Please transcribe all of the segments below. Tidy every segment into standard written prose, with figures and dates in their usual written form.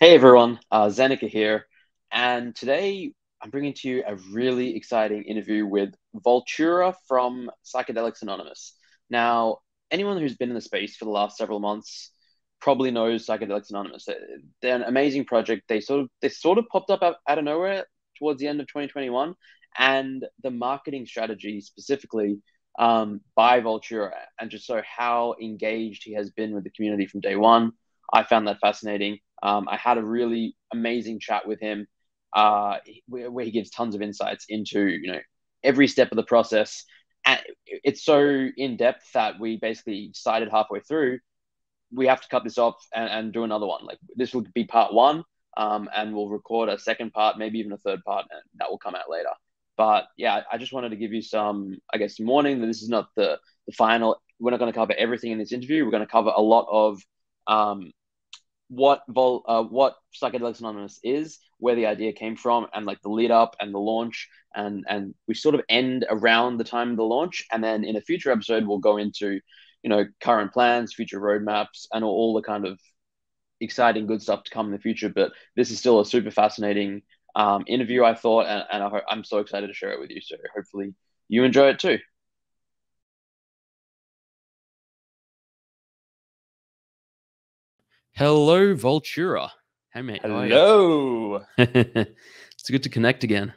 Hey everyone, Zenica here, and today I'm bringing to you a really exciting interview with Voltura from Psychedelics Anonymous. Now, anyone who's been in the space for the last several months probably knows Psychedelics Anonymous. They're an amazing project. They sort of popped up out of nowhere towards the end of 2021, and the marketing strategy specifically by Voltura, and just so how engaged he has been with the community from day one. I found that fascinating. I had a really amazing chat with him, where he gives tons of insights into every step of the process, and it's so in depth that we basically decided halfway through we have to cut this off and do another one. Like this will be part one, and we'll record a second part, maybe even a third part, and that will come out later. But yeah, I just wanted to give you some, I guess, some warning that this is not the final. We're not going to cover everything in this interview. We're going to cover a lot of um, what Psychedelics Anonymous is, where the idea came from, and like the lead up and the launch, and we sort of end around the time of the launch, and then in a future episode we'll go into current plans, future roadmaps, and all the kind of exciting good stuff to come in the future. But this is still a super fascinating interview, I thought, and I'm so excited to share it with you. So hopefully you enjoy it too. Hello, Voltura. Hey, mate. How are you? Hello. It's good to connect again.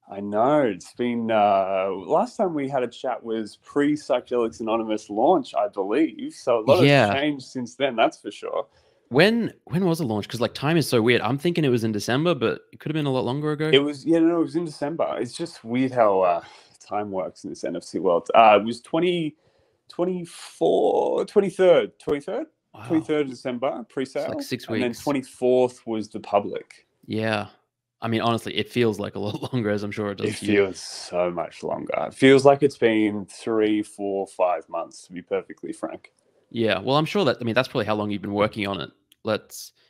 I know it's been last time we had a chat was pre-Psychedelics Anonymous launch, I believe. So a lot has changed since then, that's for sure. When was the launch? Because like time is so weird. I'm thinking it was in December, but it could have been a lot longer ago. It was it was in December. It's just weird how time works in this NFT world. It was 23rd Wow. 23rd December pre-sale. It's like 6 weeks. And then 24th was the public. Yeah. I mean, honestly, it feels like a lot longer, as I'm sure it does. It feels so much longer. It feels like it's been 3, 4, 5 months, to be perfectly frank. Yeah, well, I'm sure that's probably how long you've been working on it.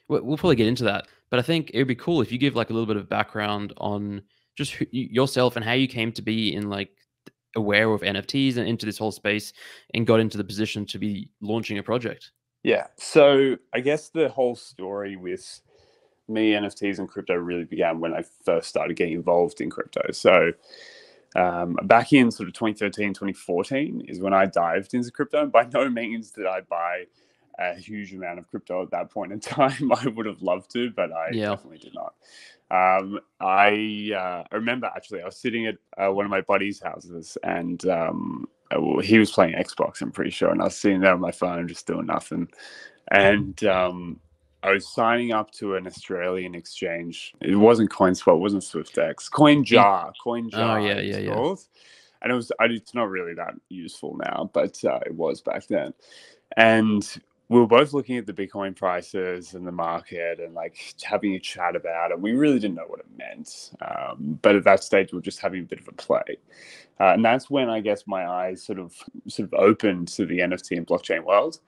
We'll probably get into that. But I think it would be cool if you give like a little bit of background on just yourself and how you came to be in like aware of NFTs and into this whole space and got into the position to be launching a project. Yeah. So I guess the whole story with me, NFTs and crypto really began when I first started getting involved in crypto. So back in sort of 2013, 2014 is when I dived into crypto. By no means did I buy a huge amount of crypto at that point in time. I would have loved to, but I definitely did not. I remember actually I was sitting at one of my buddies' houses and he was playing Xbox, I'm pretty sure, and I was sitting there on my phone just doing nothing. And I was signing up to an Australian exchange. It wasn't CoinSwap, it wasn't SwiftX. CoinJar. Oh, yeah. And it's not really that useful now, but it was back then. And we were both looking at the Bitcoin prices and the market and like having a chat about it. We really didn't know what it meant. But at that stage, we were just having a bit of a play. And that's when I guess my eyes sort of opened to the NFT and blockchain world,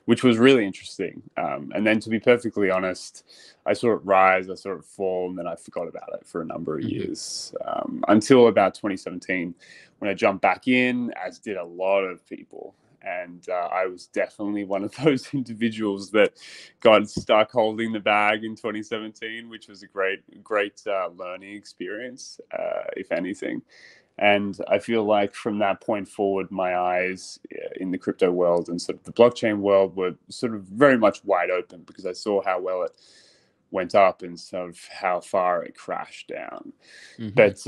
which was really interesting. And then to be perfectly honest, I saw it rise, I saw it fall, and then I forgot about it for a number of years until about 2017 when I jumped back in, as did a lot of people. And I was definitely one of those individuals that got stuck holding the bag in 2017, which was a great learning experience, if anything. And I feel like from that point forward, my eyes in the crypto world and sort of the blockchain world were sort of very much wide open because I saw how well it went up and sort of how far it crashed down. But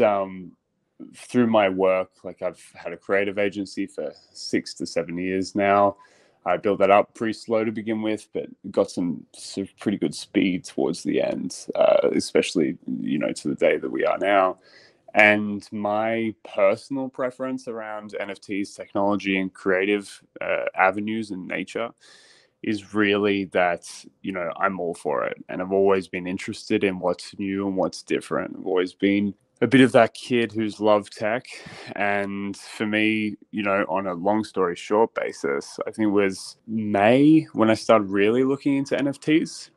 through my work, like I've had a creative agency for 6 to 7 years now. I built that up pretty slow to begin with, but got some sort of pretty good speed towards the end, especially, to the day that we are now. And my personal preference around NFTs, technology, and creative avenues and nature is really that, I'm all for it. And I've always been interested in what's new and what's different. I've always been a bit of that kid who's loved tech. And for me, on a long story short basis, I think it was May when I started really looking into NFTs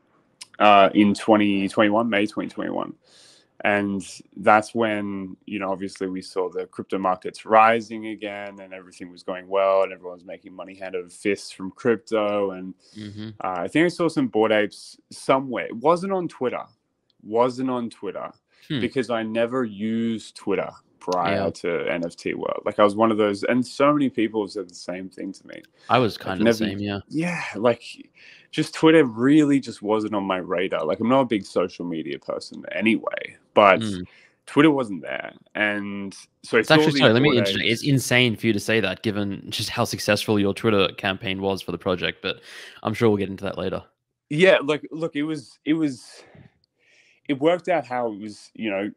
in May 2021. And that's when, obviously we saw the crypto markets rising again and everything was going well and everyone's making money hand over fist from crypto. And I think I saw some Bored Apes somewhere. It wasn't on Twitter. Because I never used Twitter prior to NFT world. Like I was one of those, and so many people have said the same thing to me. I was kind of the same, yeah. Yeah, like just Twitter really just wasn't on my radar. Like I'm not a big social media person anyway, but Twitter wasn't there. And so it's actually, sorry, let me interject. It's insane for you to say that given just how successful your Twitter campaign was for the project, but I'm sure we'll get into that later. Yeah, like look, it worked out how it was,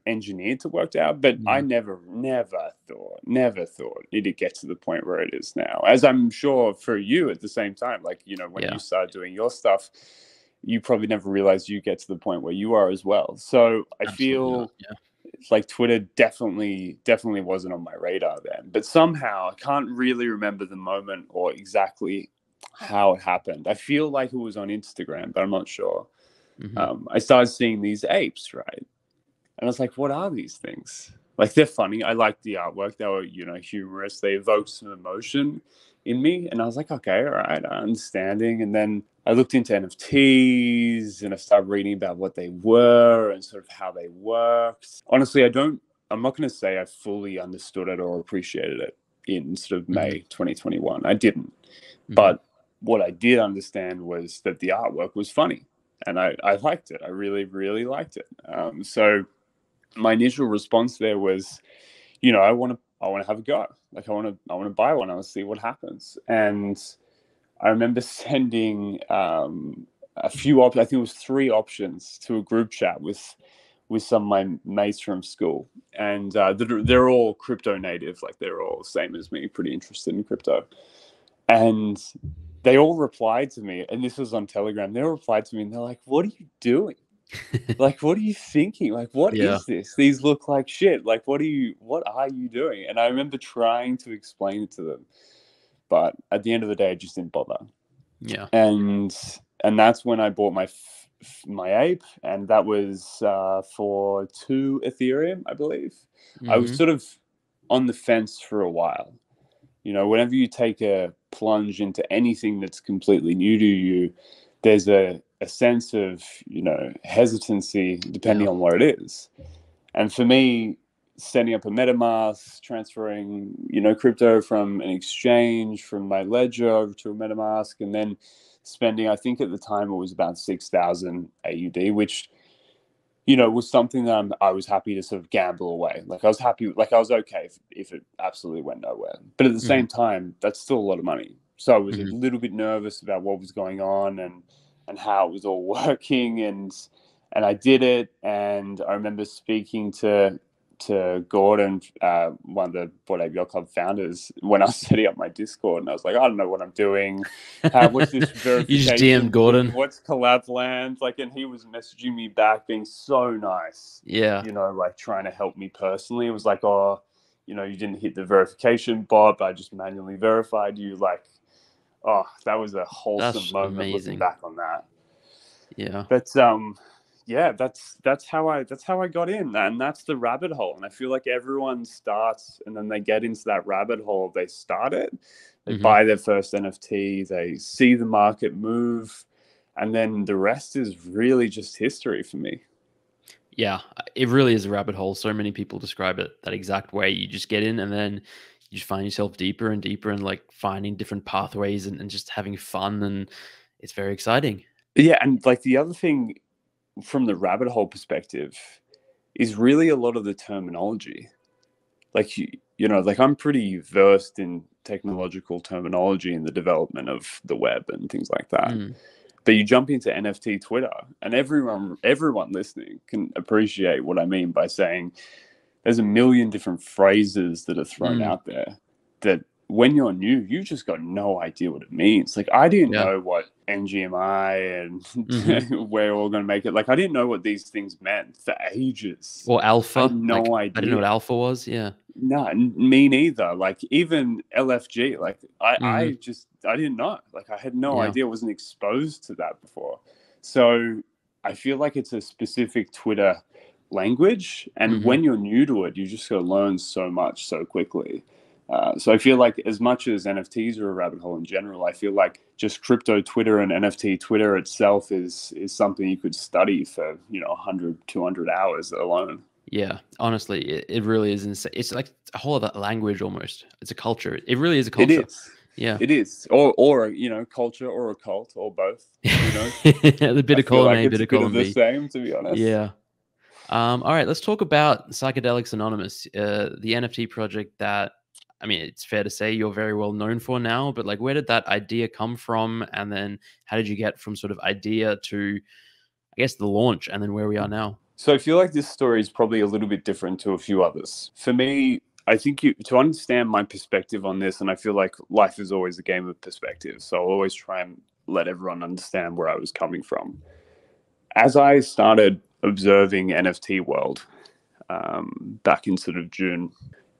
engineered to work out, but I never thought it'd get to the point where it is now. As I'm sure for you at the same time, like, when you started doing your stuff, you probably never realized you get to the point where you are as well. So I feel like Twitter definitely wasn't on my radar then, but somehow I can't really remember the moment or exactly how it happened. I feel like it was on Instagram, but I'm not sure. I started seeing these apes, right? And I was like, what are these things? Like, they're funny. I liked the artwork. They were, humorous. They evoked some emotion in me. And I was like, okay, all right, I'm understanding. And then I looked into NFTs and I started reading about what they were and sort of how they worked. Honestly, I'm not going to say I fully understood it or appreciated it in sort of May 2021. I didn't. But what I did understand was that the artwork was funny. And I liked it. I really, really liked it. So my initial response there was, I want to have a go. Like I want to buy one. I want to see what happens. And I remember sending a few options. I think it was 3 options to a group chat with some of my mates from school, and they're all crypto native. Like they're all the same as me, pretty interested in crypto, and they all replied to me, and this was on Telegram. They all replied to me and they're like, what are you doing? Like, what are you thinking? Like, what is this? These look like shit. Like, what are you doing? And I remember trying to explain it to them, but at the end of the day, I just didn't bother. Yeah. And that's when I bought my ape, and that was for 2 Ethereum, I believe. I was sort of on the fence for a while. Whenever you take a plunge into anything that's completely new to you, there's a sense of, hesitancy depending on what it is. And for me, setting up a MetaMask, transferring, crypto from an exchange, from my ledger over to a MetaMask, and then spending, I think at the time it was about 6,000 AUD, which, was something that I was happy to sort of gamble away. Like I was happy, like I was okay if it absolutely went nowhere. But at the same time, that's still a lot of money. So I was a little bit nervous about what was going on and how it was all working. And I did it. And I remember speaking to Gordon, one of the Bored Ape Yacht Club founders, when I was setting up my Discord, and I was like, I don't know what I'm doing. What's this verification? You just DM'd Gordon. What's collab land? Like, and he was messaging me back, being so nice. Yeah. Like trying to help me personally. It was like, oh, you didn't hit the verification bot, but I just manually verified you. Like, oh, that was a wholesome moment looking back on that. Yeah. But yeah, that's how I got in, and that's the rabbit hole. And I feel like everyone starts, and then they get into that rabbit hole. They start it, they buy their first NFT, they see the market move, and then the rest is really just history for me. Yeah, it really is a rabbit hole. So many people describe it that exact way. You just get in, and then you just find yourself deeper and deeper, and like finding different pathways and just having fun, and it's very exciting. Yeah, and like the other thing from the rabbit hole perspective is really a lot of the terminology. Like, like I'm pretty versed in technological terminology in the development of the web and things like that. But you jump into NFT Twitter, and everyone listening can appreciate what I mean by saying there's a million different phrases that are thrown out there that when you're new, you just got no idea what it means. Like I didn't know what NGMI and we're all going to make it. Like I didn't know what these things meant for ages. Or alpha. I had no idea. I didn't know what alpha was. Yeah. No, me neither. Like even LFG, like I didn't know. Like I had no idea. I wasn't exposed to that before. So I feel like it's a specific Twitter language, and Mm-hmm. when you're new to it, you just got to learn so much so quickly. So I feel like as much as NFTs are a rabbit hole in general, I feel like just crypto Twitter and NFT Twitter itself is something you could study for 100, 200 hours alone. Yeah, honestly, it really is insane. It's like a whole other language almost. It's a culture. It really is a culture. It is. Yeah. It is. Or culture or a cult or both. Who knows? The bit I of feel column like A, it's bit a of bit of column the B. same, to be honest. Yeah. All right, let's talk about Psychedelics Anonymous, the NFT project that, I mean, it's fair to say you're very well known for now, but like, where did that idea come from? And then how did you get from sort of idea to, I guess, the launch, and then where we are now? So I feel like this story is probably a little bit different to a few others. For me, I think to understand my perspective on this, and I feel like life is always a game of perspective. So I'll always try and let everyone understand where I was coming from. As I started observing NFT world back in sort of June,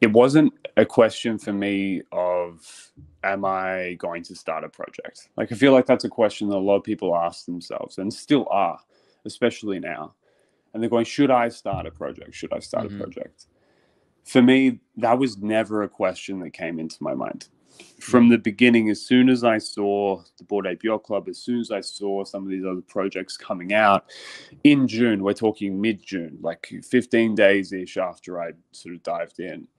it wasn't a question for me of, am I going to start a project? Like, I feel like that's a question that a lot of people ask themselves and still are, especially now. And they're going, should I start a project? Should I start a project? For me, that was never a question that came into my mind. From the beginning, as soon as I saw the Bored Ape Yacht Club, as soon as I saw some of these other projects coming out in June, we're talking mid-June, like 15 days-ish after I sort of dived in,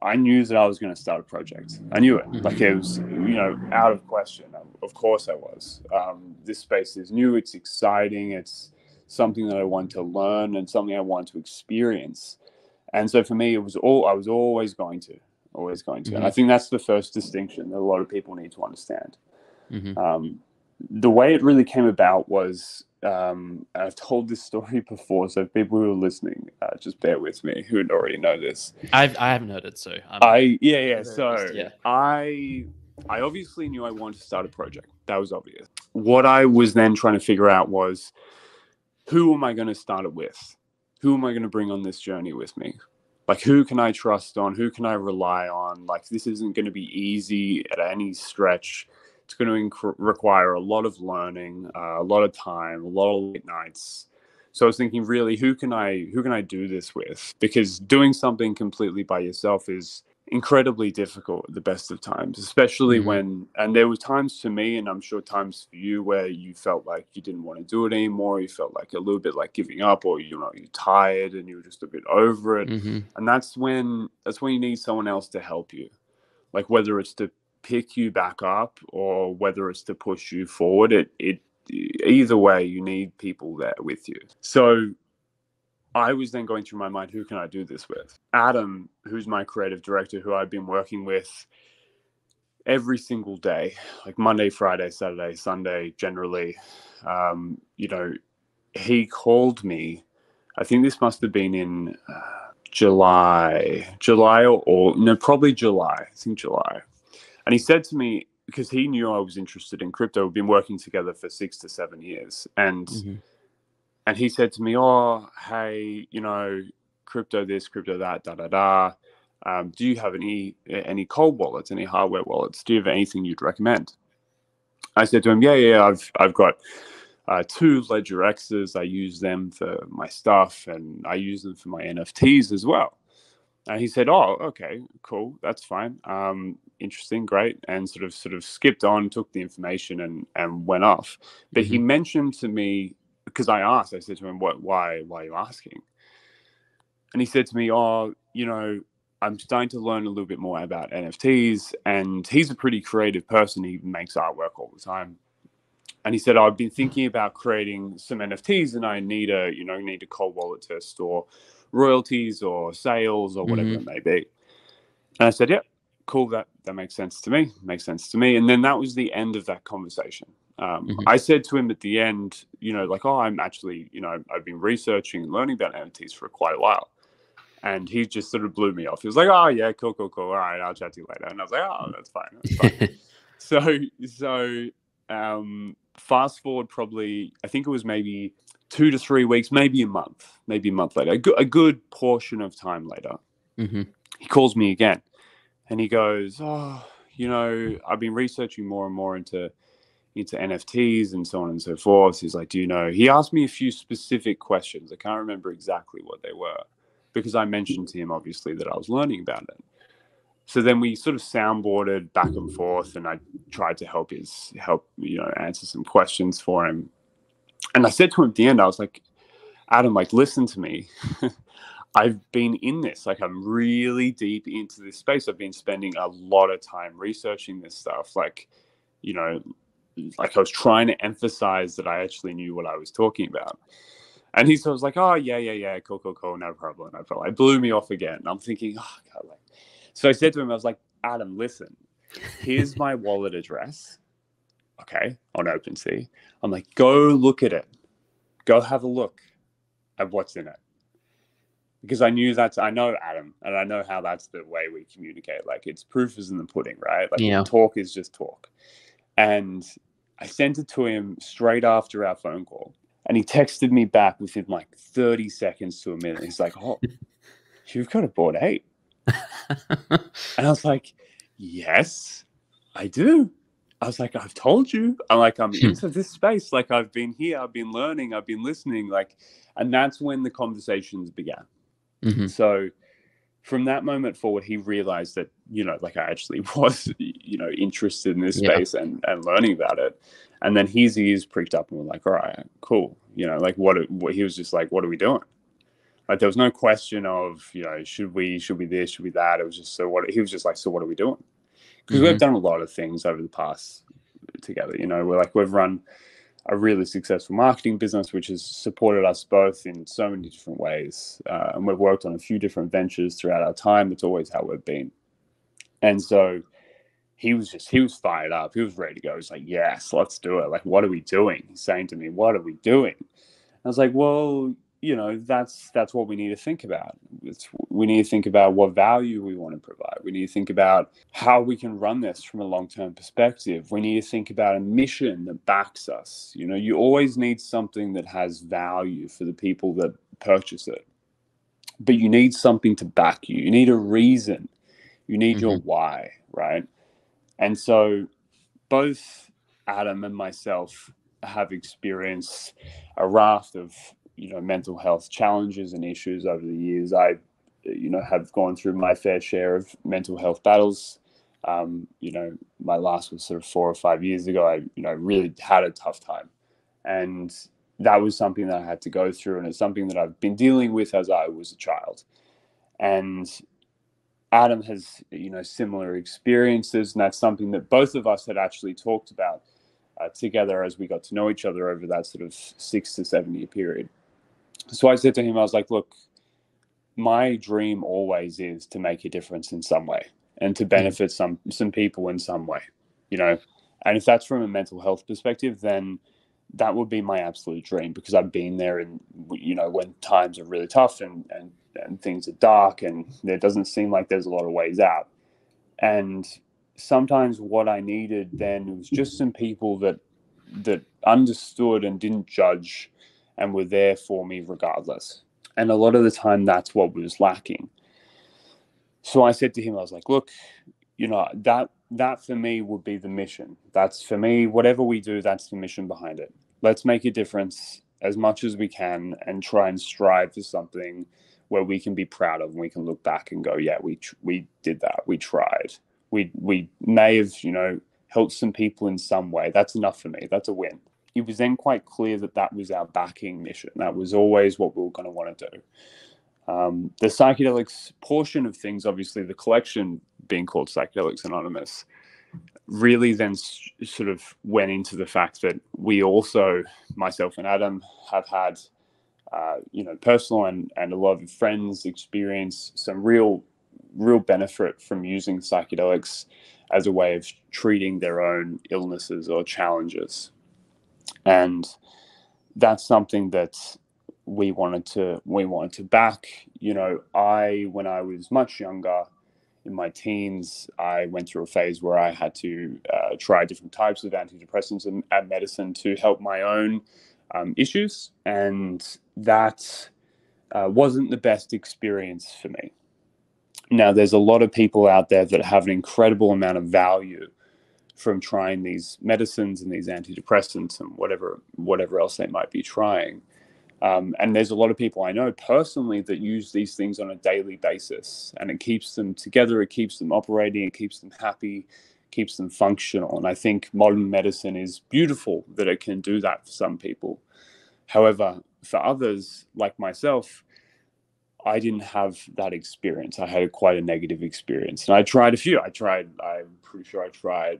I knew that I was going to start a project. I knew it. Like, it was, out of question. Of course I was. This space is new. It's exciting. It's something that I want to learn and something I want to experience. And so for me, I was always going to. And I think that's the first distinction that a lot of people need to understand. The way it really came about was, I've told this story before, so people who are listening, just bear with me, who already know this. I haven't heard it, so I obviously knew I wanted to start a project. That was obvious. What I was then trying to figure out was, who am I going to start it with? Who am I going to bring on this journey with me? Like, who can I trust on? Who can I rely on? Like, this isn't going to be easy at any stretch. It's going to require a lot of learning, a lot of time, a lot of late nights. So I was thinking, really, who can I do this with? Because doing something completely by yourself is incredibly difficult at the best of times, especially when, and there were times for me, and I'm sure times for you, where you felt like you didn't want to do it anymore. You felt like a little bit like giving up, or you're tired and you were just a bit over it. And that's when you need someone else to help you, like whether it's to pick you back up or whether it's to push you forward. Either way, you need people there with you. So I was then going through my mind, who can I do this with? Adam, who's my creative director, who I've been working with every single day, like Monday, Friday, Saturday, Sunday, generally. He called me, I think this must have been in July, probably July, I think July. And he said to me, because he knew I was interested in crypto, we've been working together for 6 to 7 years. And he said to me, oh, hey, crypto this, crypto that, do you have any cold wallets, any hardware wallets? Do you have anything you'd recommend? I said to him, yeah, I've got 2 Ledger X's. I use them for my stuff, and I use them for my NFTs as well. And he said, oh, okay, cool, that's fine. Interesting, great. And sort of skipped on, took the information and went off. But he mentioned to me, because I said to him, why are you asking? And he said to me, oh, I'm starting to learn a little bit more about NFTs. And he's a pretty creative person. He makes artwork all the time. And he said, I've been thinking about creating some NFTs, and I need a cold wallet to store royalties or sales or whatever it may be. And I said, yeah, cool. That makes sense to me. And then that was the end of that conversation. I said to him at the end, I'm actually, I've been researching and learning about NFTs for quite a while. And he just sort of blew me off. He was like, oh yeah, cool. All right, I'll chat to you later. And I was like, oh, that's fine. So fast forward probably, I think it was maybe 2 to 3 weeks, maybe a month later, a good portion of time later, he calls me again and he goes, oh, I've been researching more and more into into NFTs and so on and so forth. He's like, do you know, he asked me a few specific questions. I can't remember exactly what they were because I mentioned to him, obviously, that I was learning about it. So then we sort of soundboarded back and forth, and I tried to help answer some questions for him. And I said to him at the end, I was like, Adam, like, listen to me. I've been in this, like, I'm really deep into this space. I've been spending a lot of time researching this stuff. Like, you know, like I was trying to emphasize that I actually knew what I was talking about. And he sort of was like, oh, yeah, cool, no problem. It blew me off again. And I'm thinking, oh, God, like. So I said to him, I was like, Adam, listen, here's my wallet address, okay, on OpenSea. I'm like, go look at it. Go have a look at what's in it. Because I know Adam, and I know how that's the way we communicate. Like, it's proof is in the pudding, right? Like, talk is just talk. And I sent it to him straight after our phone call. And he texted me back within like 30 seconds to a minute. He's like, oh, you've got a Bored Ape. And I was like, yes, I do. I was like, I've told you. I'm like, I'm into this space. Like, I've been here, I've been learning, I've been listening. Like, and that's when the conversations began. Mm-hmm. So from that moment forward, he realized that, you know, like I actually was, you know, interested in this space and learning about it. And then his ears pricked up and were like, all right, cool. You know, like what he was just like, what are we doing? Like, there was no question of, you know, should we this, should we that? It was just, he was just like, so what are we doing? Because we've done a lot of things over the past together, you know, we've run a really successful marketing business, which has supported us both in so many different ways. And we've worked on a few different ventures throughout our time. It's always how we've been. And so he was fired up. He was ready to go. He's like, yes, let's do it. Like, what are we doing? He's saying to me, what are we doing? I was like, well, you know, that's what we need to think about. We need to think about what value we want to provide. We need to think about how we can run this from a long-term perspective. We need to think about a mission that backs us. You know, you always need something that has value for the people that purchase it. But you need something to back you. You need a reason. You need your why, right? And so both Adam and myself have experienced a raft of, you know, mental health challenges and issues over the years. I, you know, have gone through my fair share of mental health battles. You know, my last was sort of 4 or 5 years ago. I, you know, really had a tough time. And that was something that I had to go through. And it's something that I've been dealing with as I was a child. And Adam has, you know, similar experiences. And that's something that both of us had actually talked about together as we got to know each other over that sort of 6 to 7 year period. So I said to him, I was like, look, my dream always is to make a difference in some way and to benefit some people in some way, you know, and if that's from a mental health perspective, then that would be my absolute dream, because I've been there, and, you know, when times are really tough and things are dark and there doesn't seem like there's a lot of ways out. And sometimes what I needed then was just some people that understood and didn't judge and were there for me regardless. And a lot of the time that's what was lacking. So I said to him, I was like, look, you know, that for me would be the mission. That's for me, whatever we do, that's the mission behind it. Let's make a difference as much as we can and try and strive for something where we can be proud of, and we can look back and go, yeah, we did that. We tried. We may have, you know, helped some people in some way. That's enough for me. That's a win. It was then quite clear that that was our backing mission. That was always what we were going to want to do. The psychedelics portion of things, obviously the collection being called Psychedelics Anonymous, really then sort of went into the fact that we also, myself and Adam, have had, you know, personal and a lot of friends experience some real benefit from using psychedelics as a way of treating their own illnesses or challenges. And that's something that we wanted to back. You know, when I was much younger, in my teens, I went through a phase where I had to try different types of antidepressants and medicine to help my own issues. And that wasn't the best experience for me. Now, there's a lot of people out there that have an incredible amount of value from trying these medicines and these antidepressants and whatever else they might be trying. And there's a lot of people I know personally that use these things on a daily basis, and it keeps them together, it keeps them operating, it keeps them happy, keeps them functional. And I think modern medicine is beautiful that it can do that for some people. However, for others like myself, I didn't have that experience. I had quite a negative experience. And I tried a few. I'm pretty sure I tried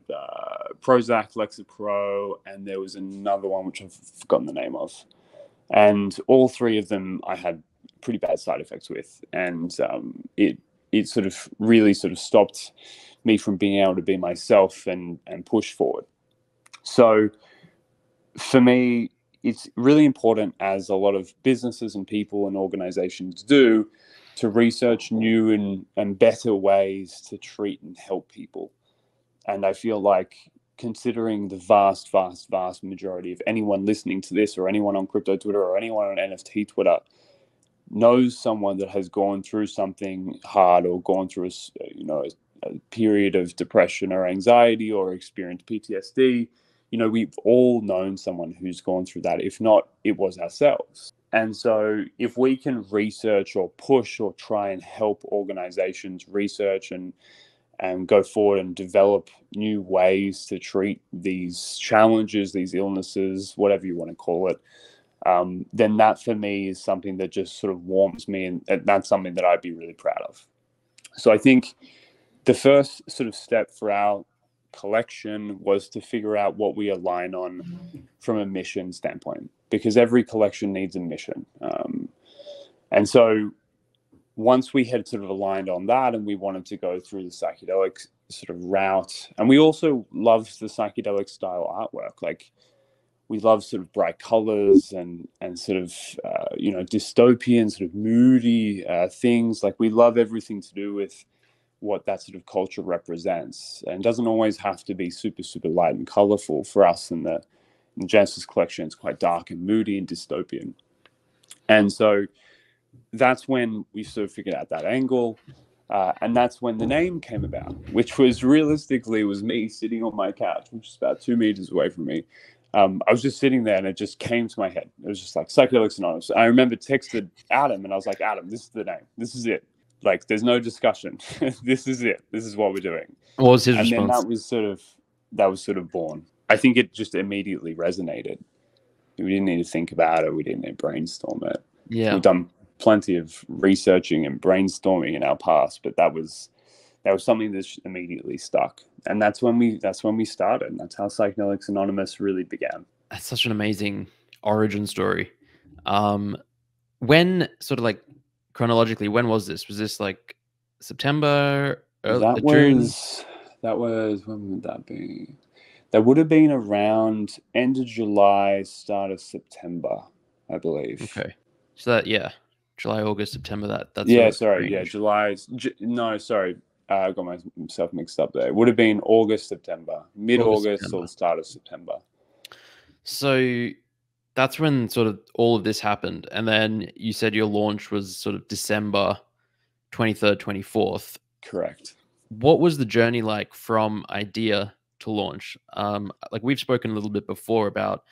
Prozac, Lexapro, and there was another one which I've forgotten the name of. And all three of them I had pretty bad side effects with. And it sort of really sort of stopped me from being able to be myself and push forward. So for me, it's really important, as a lot of businesses and people and organizations do, to research new and better ways to treat and help people. And I feel like, considering the vast majority of anyone listening to this, or anyone on crypto Twitter, or anyone on NFT Twitter, knows someone that has gone through something hard, or gone through a period of depression or anxiety, or experienced PTSD. We've all known someone who's gone through that. If not, it was ourselves. And so if we can research or push or try and help organizations research and go forward and develop new ways to treat these challenges, these illnesses, whatever you want to call it, then that for me is something that just sort of warms me, and that's something that I'd be really proud of. So I think the first sort of step for our collection was to figure out what we align on from a mission standpoint, because every collection needs a mission. And so once we had sort of aligned on that, and we wanted to go through the psychedelic sort of route, and we also loved the psychedelic style artwork. Like, we love sort of bright colors and sort of dystopian, sort of moody things. Like, we love everything to do with what that sort of culture represents, and doesn't always have to be super light and colorful. For us in the Genesis collection, it's quite dark and moody and dystopian. And so that's when we sort of figured out that angle, and that's when the name came about, which was me sitting on my couch, which is about 2 meters away from me. I was just sitting there, and it just came to my head. It was just like, Psychedelics Anonymous. I remember texted Adam, and I was like, Adam, this is the name. This is it. Like, there's no discussion. This is it. This is what we're doing. What was his response? And then that was sort of born. I think it just immediately resonated. We didn't need to think about it. We didn't need to brainstorm it. Yeah. We've done plenty of researching and brainstorming in our past, but that was something that immediately stuck. And that's when we started. And that's how Psychedelics Anonymous really began. That's such an amazing origin story. When sort of like chronologically, when was this? Was this like September, June? When would that be? That would have been around end of July, start of September, I believe. Okay. So that, yeah, July, August, September, that's July. I got myself mixed up there. It would have been August, September, mid-August or the start of September. So that's when sort of all of this happened. And then you said your launch was sort of December 23rd, 24th. Correct. What was the journey like from idea to launch? Like, we've spoken a little bit before about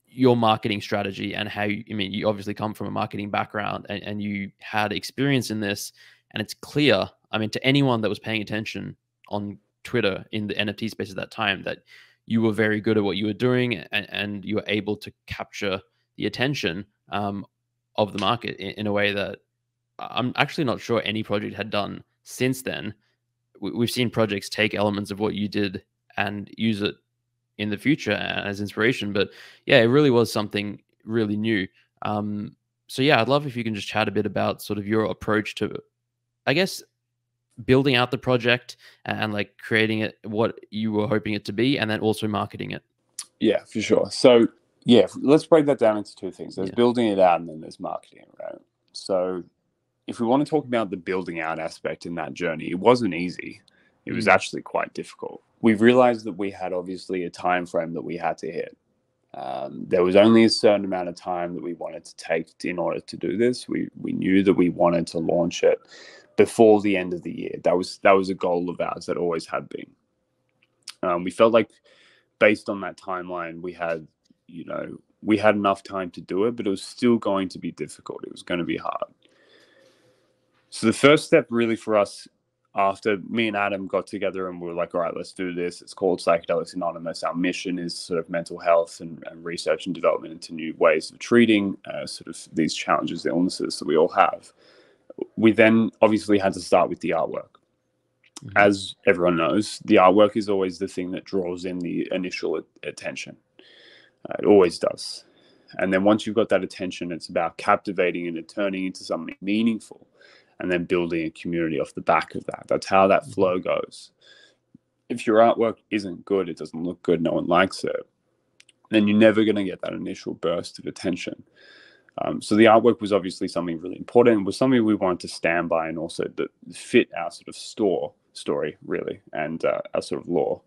your marketing strategy and how you obviously come from a marketing background, and you had experience in this, and it's clear, to anyone that was paying attention on Twitter in the NFT space at that time, that you were very good at what you were doing, and you were able to capture the attention of the market in a way that I'm actually not sure any project had done since then. We've seen projects take elements of what you did and use it in the future as inspiration, but yeah, it really was something really new. So yeah, I'd love if you can just chat a bit about sort of your approach to, I guess, building out the project and like creating it what you were hoping it to be, and then also marketing it. Yeah, for sure. So yeah, let's break that down into two things. There's building it out, and then there's marketing, right? So if we want to talk about the building out aspect in that journey, it wasn't easy. It was actually quite difficult. We realized that we had obviously a time frame that we had to hit. There was only a certain amount of time that we wanted to take in order to do this. We knew that we wanted to launch it before the end of the year. That was a goal of ours that always had been. We felt like based on that timeline, we had enough time to do it, but it was still going to be difficult. It was going to be hard. So the first step really for us, after me and Adam got together and we were like, all right, let's do this. It's called Psychedelics Anonymous. Our mission is sort of mental health and research and development into new ways of treating sort of these challenges, the illnesses that we all have. We then obviously had to start with the artwork. Mm-hmm. As everyone knows, the artwork is always the thing that draws in the initial attention. It always does. And then once you've got that attention, it's about captivating and turning into something meaningful, and then building a community off the back of that. That's how that flow goes. If your artwork isn't good, it doesn't look good, no one likes it, then you're never going to get that initial burst of attention. So the artwork was obviously something really important. It was something we wanted to stand by, and also that fit our sort of story, really, and our sort of lore.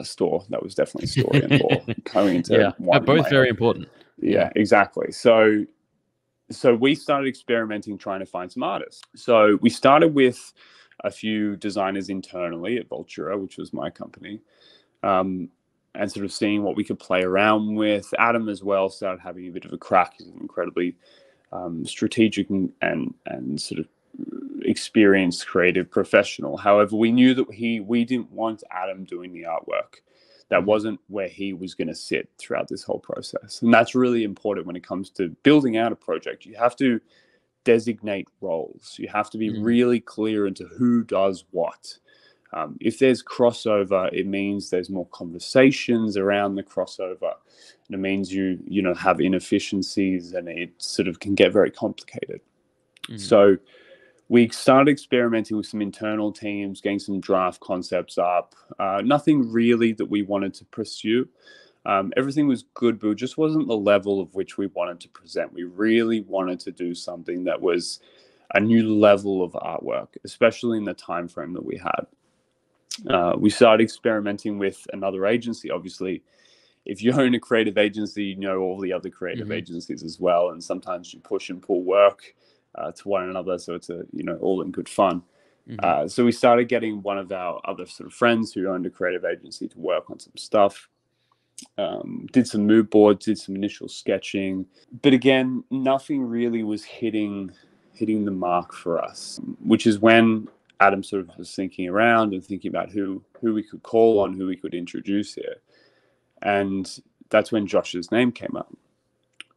Store, that was definitely story and lore coming into one. Both very important. Yeah, exactly. So we started experimenting, trying to find some artists. So we started with a few designers internally at Voltura, which was my company, and sort of seeing what we could play around with. Adam as well started having a bit of a crack. He's an incredibly strategic and sort of experienced creative professional. However, we knew that we didn't want Adam doing the artwork. That wasn't where he was going to sit throughout this whole process. And that's really important when it comes to building out a project. You have to designate roles. You have to be really clear into who does what. If there's crossover, it means there's more conversations around the crossover. And it means you have inefficiencies, and it sort of can get very complicated. So we started experimenting with some internal teams, getting some draft concepts up. Nothing really that we wanted to pursue. Everything was good, but it just wasn't the level of which we wanted to present. We really wanted to do something that was a new level of artwork, especially in the time frame that we had. We started experimenting with another agency. Obviously, if you own a creative agency, you know all the other creative agencies as well, and sometimes you push and pull work to one another, so it's all in good fun. So we started getting one of our other sort of friends who owned a creative agency to work on some stuff. Did some mood boards, did some initial sketching, but again, nothing really was hitting the mark for us, which is when Adam sort of was thinking around and thinking about who we could call on, who we could introduce here. And that's when Josh's name came up.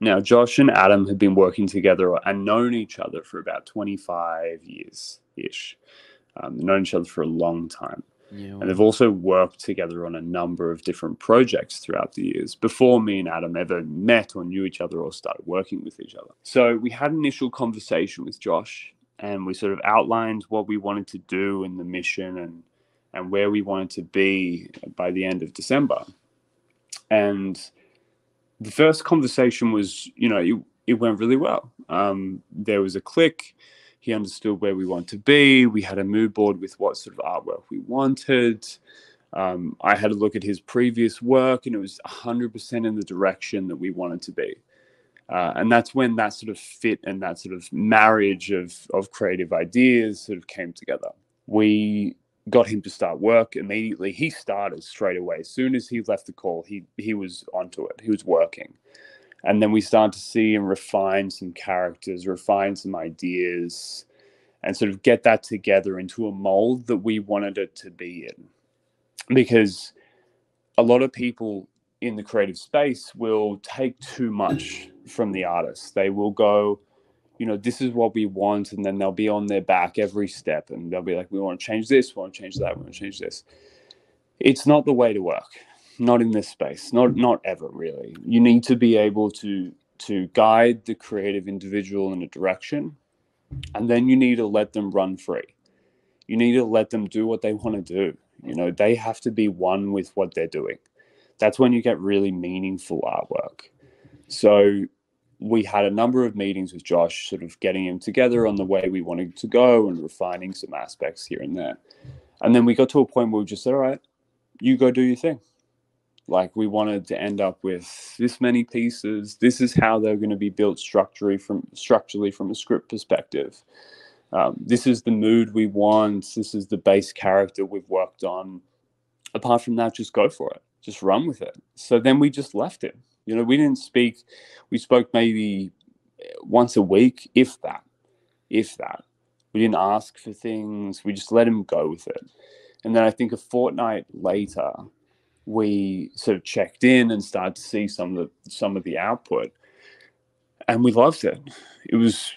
Now, Josh and Adam had been working together and known each other for about 25 years-ish. Known each other for a long time. Yeah, wow. And they've also worked together on a number of different projects throughout the years before me and Adam ever met or knew each other or started working with each other. So we had an initial conversation with Josh, and we sort of outlined what we wanted to do and the mission and where we wanted to be by the end of December. And the first conversation was, it went really well. There was a click. He understood where we want to be. We had a mood board with what sort of artwork we wanted. I had a look at his previous work, and it was 100% in the direction that we wanted to be. And that's when that sort of fit and that sort of marriage of creative ideas sort of came together. We got him to start work immediately. He started straight away. As soon as he left the call, he was onto it. He was working. And then we started to see and refine some characters, refine some ideas, and sort of get that together into a mold that we wanted it to be in. Because a lot of people in the creative space will take too much from the artist. They will go, this is what we want, and then they'll be on their back every step, and they'll be like, we want to change this, we want to change that, we want to change this. It's not the way to work. Not in this space, not ever really. You need to be able to guide the creative individual in a direction, and then you need to let them run free. You need to let them do what they want to do. They have to be one with what they're doing. That's when you get really meaningful artwork. So we had a number of meetings with Josh, sort of getting him together on the way we wanted to go and refining some aspects here and there. And then we got to a point where we just said, all right, you go do your thing. Like, we wanted to end up with this many pieces. This is how they're going to be built structurally from a script perspective. This is the mood we want. This is the base character we've worked on. apart from that, just go for it, just run with it. So then we just left him. We didn't speak. We spoke maybe once a week, if that. We didn't ask for things. We just let him go with it. And then I think a fortnight later, we sort of checked in and started to see some of the output, and we loved it. It was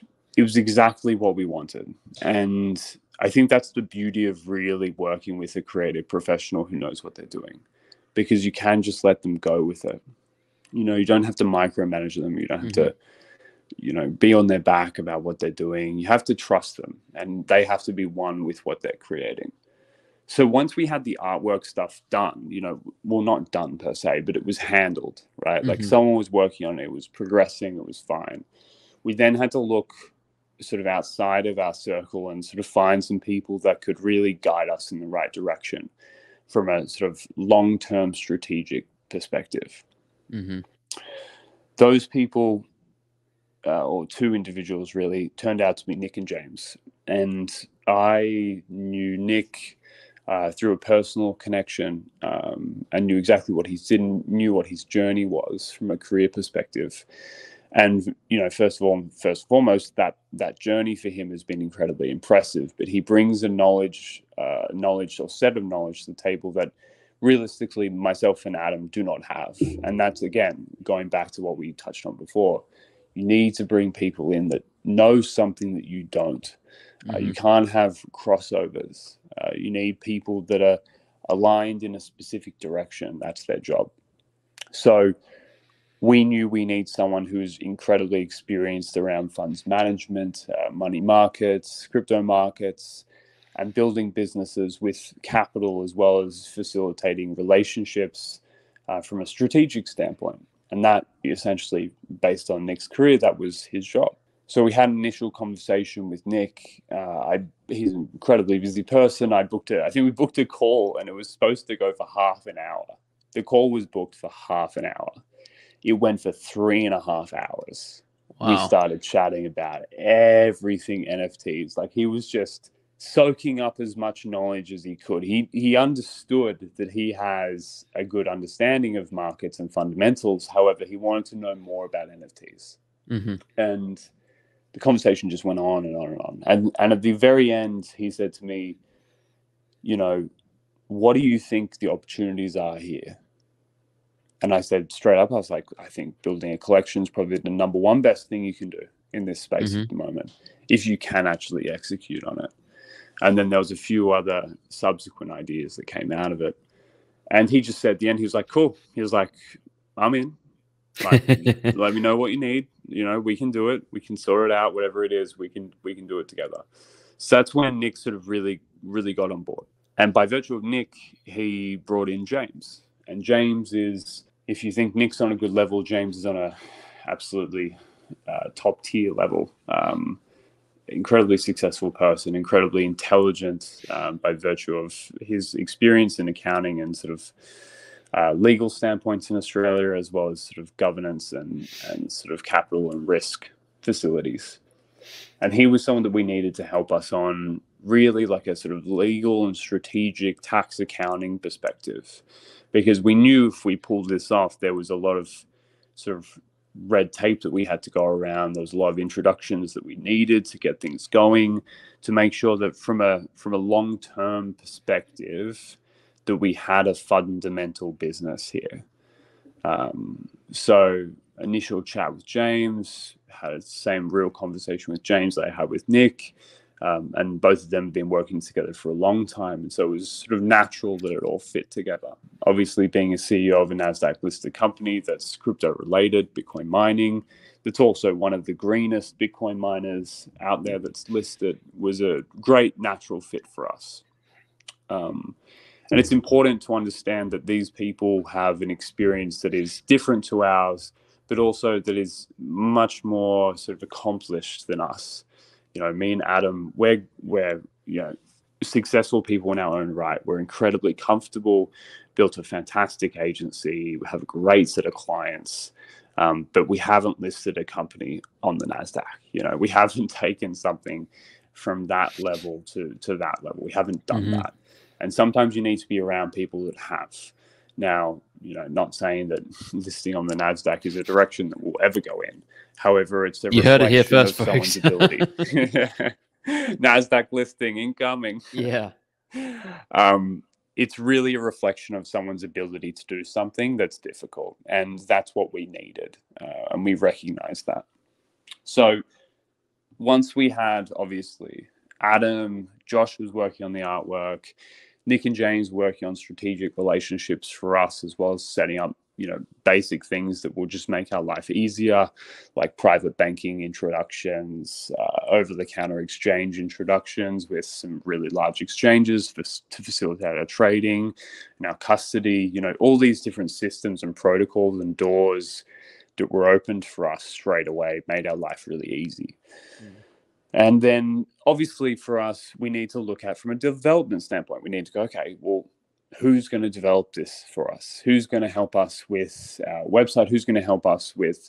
exactly what we wanted. And I think that's the beauty of really working with a creative professional who knows what they're doing, because you can just let them go with it. You don't have to micromanage them. You don't have to, be on their back about what they're doing. You have to trust them, and they have to be one with what they're creating. So once we had the artwork stuff done, well, not done per se, but it was handled, right? Like someone was working on it, it was progressing, it was fine. We then had to look sort of outside of our circle and sort of find some people that could really guide us in the right direction from a sort of long-term strategic perspective. Those people, or two individuals really, turned out to be Nick and James. And I knew Nick through a personal connection, and knew exactly what he did, knew what his journey was from a career perspective. And first and foremost, that journey for him has been incredibly impressive. But he brings a knowledge or set of knowledge to the table that realistically myself and Adam do not have. And that's, again, going back to what we touched on before. You need to bring people in that know something that you don't. You can't have crossovers. You need people that are aligned in a specific direction. That's their job. So we knew we need someone who's incredibly experienced around funds management, money markets, crypto markets, and building businesses with capital, as well as facilitating relationships from a strategic standpoint. And that, essentially, based on Nick's career, that was his job. So we had an initial conversation with Nick. He's an incredibly busy person. I think we booked a call, and it was supposed to go for half an hour. The call was booked for half an hour. It went for 3.5 hours. Wow. We started chatting about everything NFTs. Like, he was just soaking up as much knowledge as he could. He understood that he has a good understanding of markets and fundamentals. However, he wanted to know more about NFTs. And the conversation just went on and on and on. And at the very end, he said to me, what do you think the opportunities are here? And I said straight up, I was like, I think building a collection is probably the number one best thing you can do in this space at the moment, if you can actually execute on it. And then there was a few other subsequent ideas that came out of it. And he just said at the end, he was like, cool. He was like, I'm in. Like, let me know what you need. We can do it. We can sort it out. Whatever it is, we can do it together. So that's when Nick sort of really, really got on board. And by virtue of Nick, he brought in James. And James is, if you think Nick's on a good level, James is on a absolutely top tier level. Incredibly successful person, incredibly intelligent by virtue of his experience in accounting and sort of legal standpoints in Australia, as well as sort of governance and sort of capital and risk facilities. And he was someone that we needed to help us on really like a sort of legal and strategic tax accounting perspective, because we knew if we pulled this off, there was a lot of sort of red tape that we had to go around. There was a lot of introductions that we needed to get things going, to make sure that from a long-term perspective, that we had a fundamental business here. So initial chat with James, had the same real conversation with James that I had with Nick, and both of them have been working together for a long time. And so it was sort of natural that it all fit together. Obviously, being a CEO of a NASDAQ listed company that's crypto related, Bitcoin mining, that's also one of the greenest Bitcoin miners out there that's listed, was a great natural fit for us. And it's important to understand that these people have an experience that is different to ours, but also that is much more sort of accomplished than us. Me and Adam, we're successful people in our own right. We're incredibly comfortable, built a fantastic agency, we have a great set of clients, but we haven't listed a company on the NASDAQ. We haven't taken something from that level to that level. We haven't done that. And sometimes you need to be around people that have. Now, not saying that listing on the NASDAQ is a direction that we'll ever go in. However, it's a You heard it here reflection first, of someone's folks. ability. NASDAQ listing incoming. Yeah. It's really a reflection of someone's ability to do something that's difficult. And that's what we needed. And we recognized that. So once we had, obviously, Adam, Josh was working on the artwork, Nick and James working on strategic relationships for us, as well as setting up, basic things that will just make our life easier, like private banking introductions, over-the-counter exchange introductions with some really large exchanges to facilitate our trading and our custody, all these different systems and protocols and doors that were opened for us straight away made our life really easy. And then obviously for us, we need to look at from a development standpoint, we need to go, okay, well, who's going to develop this for us? Who's going to help us with our website? Who's going to help us with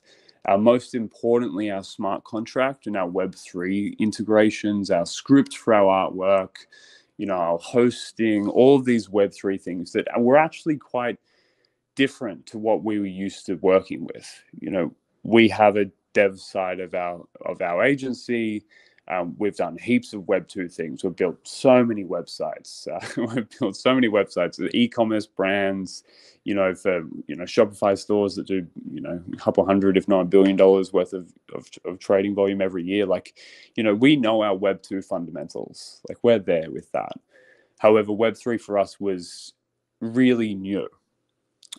most importantly, our smart contract and our Web3 integrations, our script for our artwork, our hosting, all of these Web3 things that were actually quite different to what we were used to working with. We have a dev side of our agency. We've done heaps of Web 2 things. We've built so many websites. The e-commerce brands, for Shopify stores that do a couple hundred, if not $1 billion worth of trading volume every year. We know our Web 2 fundamentals. We're there with that. However, Web 3 for us was really new,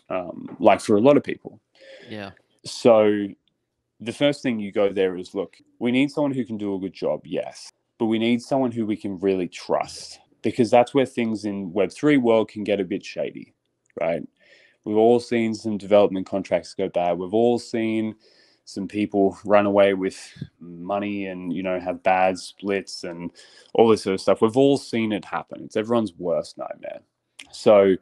for a lot of people. Yeah. So the first thing you go there is, look, we need someone who can do a good job, yes, but we need someone who we can really trust, because that's where things in Web3 world can get a bit shady, right? We've all seen some development contracts go bad. We've all seen some people run away with money and, have bad splits and all this sort of stuff. We've all seen it happen. It's everyone's worst nightmare. So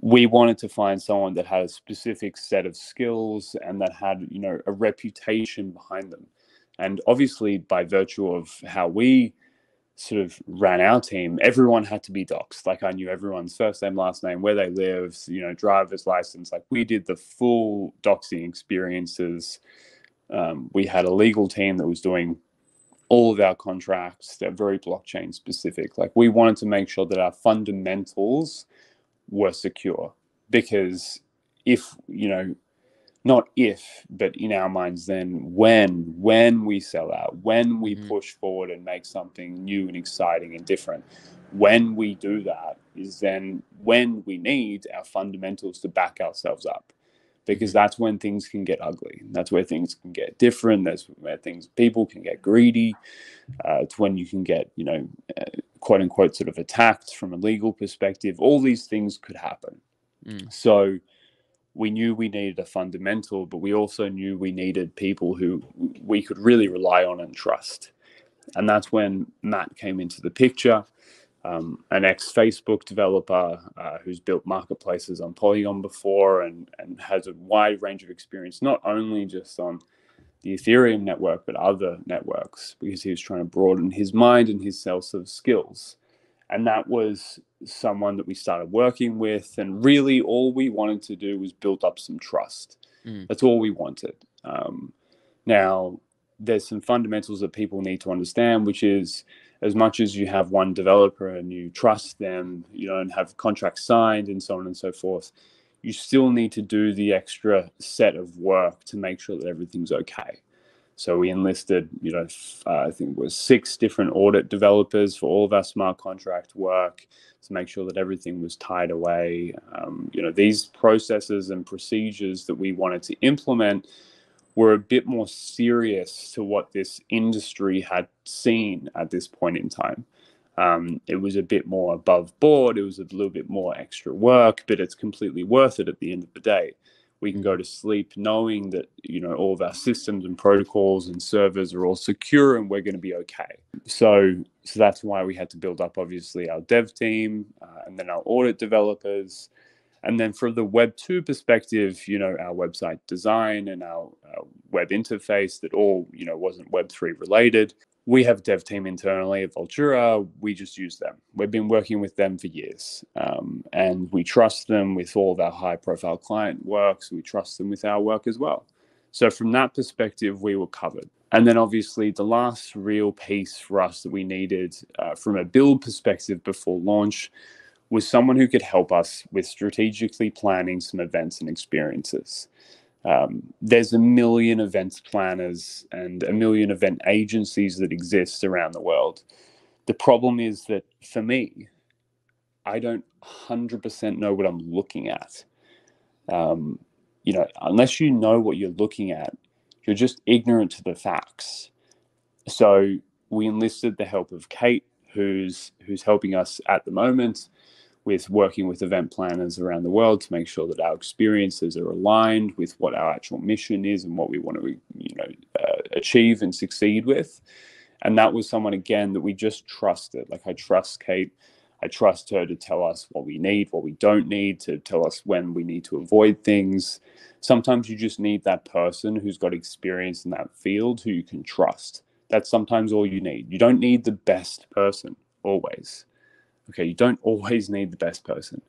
we wanted to find someone that had a specific set of skills and that had, a reputation behind them. And obviously, by virtue of how we sort of ran our team, everyone had to be doxed. I knew everyone's first name, last name, where they lived, driver's license. We did the full doxing experiences. We had a legal team that was doing all of our contracts. They're very blockchain specific. We wanted to make sure that our fundamentals were secure, because not if, but in our minds, then when we sell out, when we push forward and make something new and exciting and different, when we do that is then when we need our fundamentals to back ourselves up, because that's when things can get ugly. That's where things can get different. That's where people can get greedy. It's when you can get, quote unquote, sort of attacked from a legal perspective. All these things could happen. So we knew we needed a fundamental, but we also knew we needed people who we could really rely on and trust. And that's when Matt came into the picture, an ex-Facebook developer who's built marketplaces on Polygon before and has a wide range of experience, not only just on the Ethereum network, but other networks, because he was trying to broaden his mind and his set of skills. And that was someone that we started working with. And really all we wanted to do was build up some trust. That's all we wanted. Now, there's some fundamentals that people need to understand, which is, as much as you have one developer and you trust them, and have contracts signed and so on and so forth, you still need to do the extra set of work to make sure that everything's okay. So we enlisted, I think it was 6 different audit developers for all of our smart contract work to make sure that everything was tied away. These processes and procedures that we wanted to implement were a bit more serious to what this industry had seen at this point in time. It was a bit more above board. It was a little bit more extra work, but it's completely worth it at the end of the day. We can go to sleep knowing that, all of our systems and protocols and servers are all secure and we're going to be okay. So that's why we had to build up, obviously, our dev team and then our audit developers. And then from the Web 2 perspective, our website design and our web interface that all, wasn't Web 3 related. we have a dev team internally at Voltura. We just use them. We've been working with them for years, and we trust them with all of our high-profile client work. So we trust them with our work as well. So from that perspective, we were covered. And then obviously the last real piece for us that we needed from a build perspective before launch was someone who could help us with strategically planning some events and experiences. There's a million events planners and a million event agencies that exist around the world. The problem is that for me, I don't 100% know what I'm looking at. Unless you know what you're looking at, you're just ignorant to the facts. So we enlisted the help of Kate, who's helping us at the moment with working with event planners around the world to make sure that our experiences are aligned with what our actual mission is and what we want to, achieve and succeed with. And that was someone, again, that we just trusted. Like, I trust Kate. I trust her to tell us what we need, what we don't need, to tell us when we need to avoid things. Sometimes you just need that person who's got experience in that field who you can trust. That's sometimes all you need. You don't need the best person always. Okay, you don't always need the best person.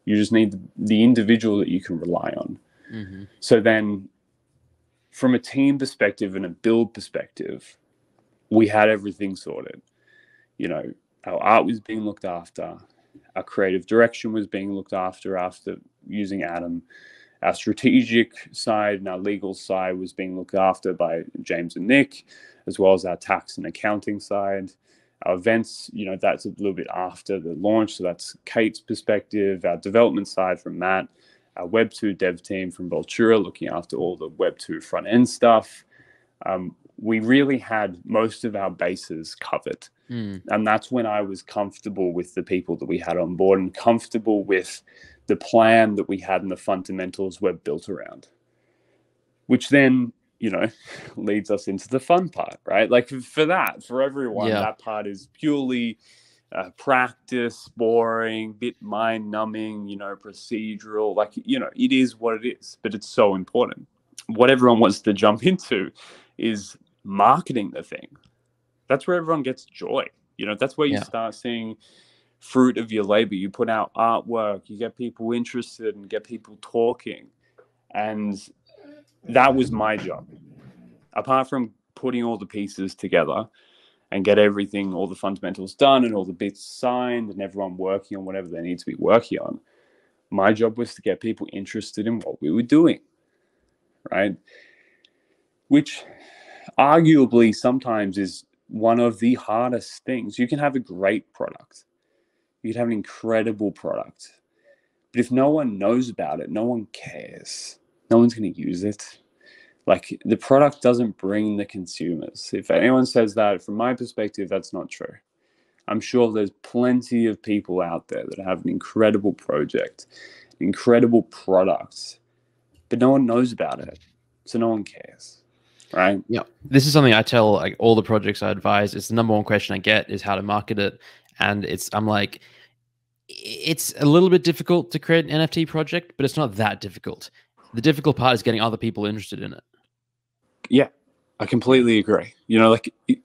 You just need the individual that you can rely on. Mm-hmm. So then from a team perspective and a build perspective, we had everything sorted. Our art was being looked after. Our creative direction was being looked after using Adam. Our strategic side and our legal side was being looked after by James and Nick, as well as our tax and accounting side. Our events, that's a little bit after the launch. So that's Kate's perspective. Our development side from Matt. Our Web2 dev team from Voltura looking after all the Web2 front end stuff. We really had most of our bases covered. And that's when I was comfortable with the people that we had on board and comfortable with the plan that we had and the fundamentals we're built around, which then, leads us into the fun part, right? Like for everyone, that part is purely practice, boring, bit mind numbing, procedural, it is what it is, but it's so important. What everyone wants to jump into is marketing the thing. That's where everyone gets joy. That's where you start seeing fruit of your labor. You put out artwork, you get people interested and get people talking. And that was my job. Apart from putting all the pieces together and get everything, all the fundamentals done and all the bits signed and everyone working on whatever they need to be working on, my job was to get people interested in what we were doing, right? Which arguably sometimes is one of the hardest things. You can have a great product. You can have an incredible product. But if no one knows about it, no one cares. No one's going to use it. Like, the product doesn't bring the consumers. If anyone says that, from my perspective, that's not true. I'm sure there's plenty of people out there that have an incredible project, incredible product, but no one knows about it. So no one cares, right? Yeah. This is something I tell like all the projects I advise. It's the number one question I get is how to market it. And I'm like, it's a little bit difficult to create an NFT project, but it's not that difficult. The difficult part is getting other people interested in it. Yeah, I completely agree.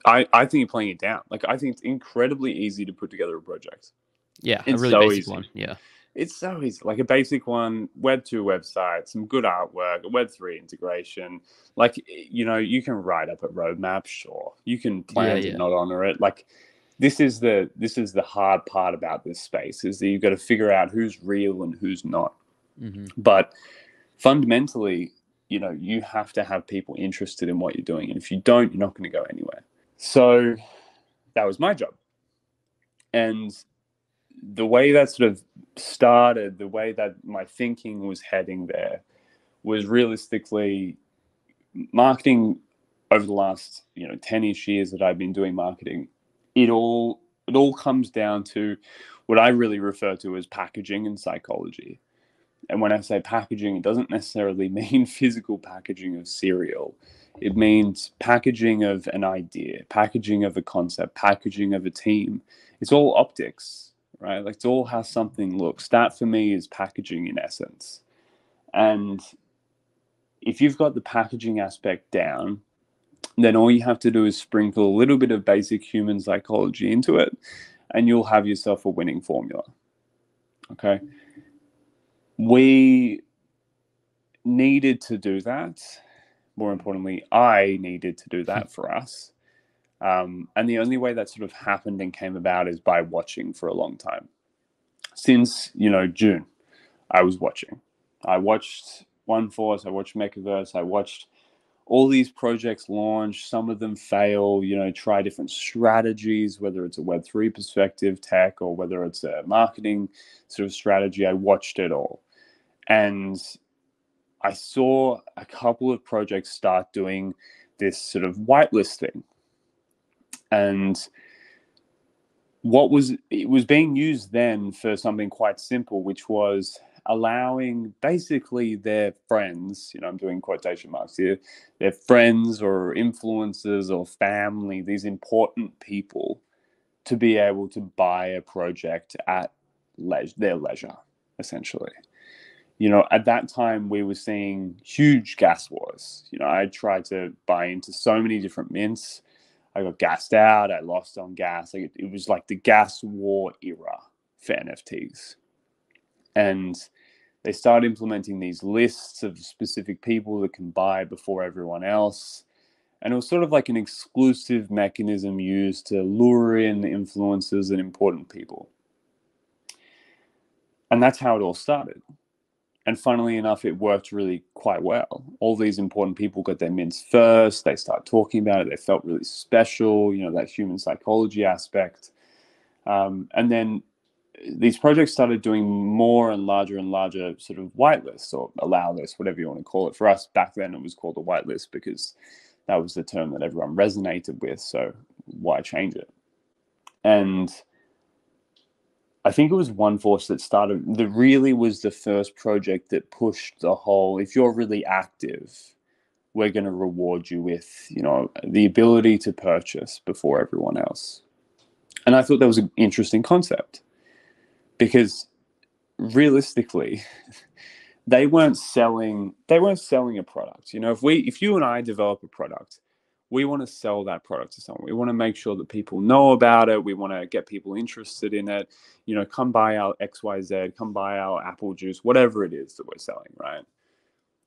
I think you're playing it down. Like, I think it's incredibly easy to put together a project. Yeah, it's a really so basic easy. one. Yeah. It's so easy. Like a basic one, Web2 website, some good artwork, a Web3 integration. Like, you can write up a roadmap, sure. You can plan to not honor it. Like, this is the hard part about this space, is that you've got to figure out who's real and who's not. Mm-hmm. But fundamentally, you have to have people interested in what you're doing. And if you don't, you're not going to go anywhere. So that was my job. And the way that sort of started, the way that my thinking was heading there was realistically marketing over the last, 10-ish years that I've been doing marketing. It all comes down to what I really refer to as packaging and psychology. And when I say packaging, it doesn't necessarily mean physical packaging of cereal. It means packaging of an idea, packaging of a concept, packaging of a team. It's all optics, right? Like, it's all how something looks. That for me is packaging in essence. And if you've got the packaging aspect down, then all you have to do is sprinkle a little bit of basic human psychology into it, and you'll have yourself a winning formula. Okay. We needed to do that. More importantly, I needed to do that for us. And the only way that sort of happened and came about is by watching for a long time. Since, June, I was watching. I watched One Force, I watched Mechaverse, I watched all these projects launch. Some of them fail, try different strategies, whether it's a Web3 perspective, tech, or whether it's a marketing sort of strategy. I watched it all. And I saw a couple of projects start doing this sort of whitelist thing. And it was being used then for something quite simple, which was allowing basically their friends, I'm doing quotation marks here, their friends or influencers or family, these important people, to be able to buy a project at their leisure, essentially. At that time, we were seeing huge gas wars. I tried to buy into so many different mints. I got gassed out. I lost on gas. It was like the gas war era for NFTs. And they started implementing these lists of specific people that can buy before everyone else. And it was sort of like an exclusive mechanism used to lure in influencers and important people. And that's how it all started. And funnily enough, it worked really quite well. All these important people got their mints first. They start talking about it. They felt really special, that human psychology aspect. And then these projects started doing more and larger sort of whitelists or allow lists, whatever you want to call it. For us back then, it was called a whitelist because that was the term that everyone resonated with. So why change it? And I think it was One Force that really was the first project that pushed the whole, if you're really active, we're going to reward you with, the ability to purchase before everyone else. And I thought that was an interesting concept because realistically, they weren't selling a product. If you and I develop a product, we want to sell that product to someone. We want to make sure that people know about it. We want to get people interested in it. Come buy our XYZ, come buy our apple juice, whatever it is that we're selling, right?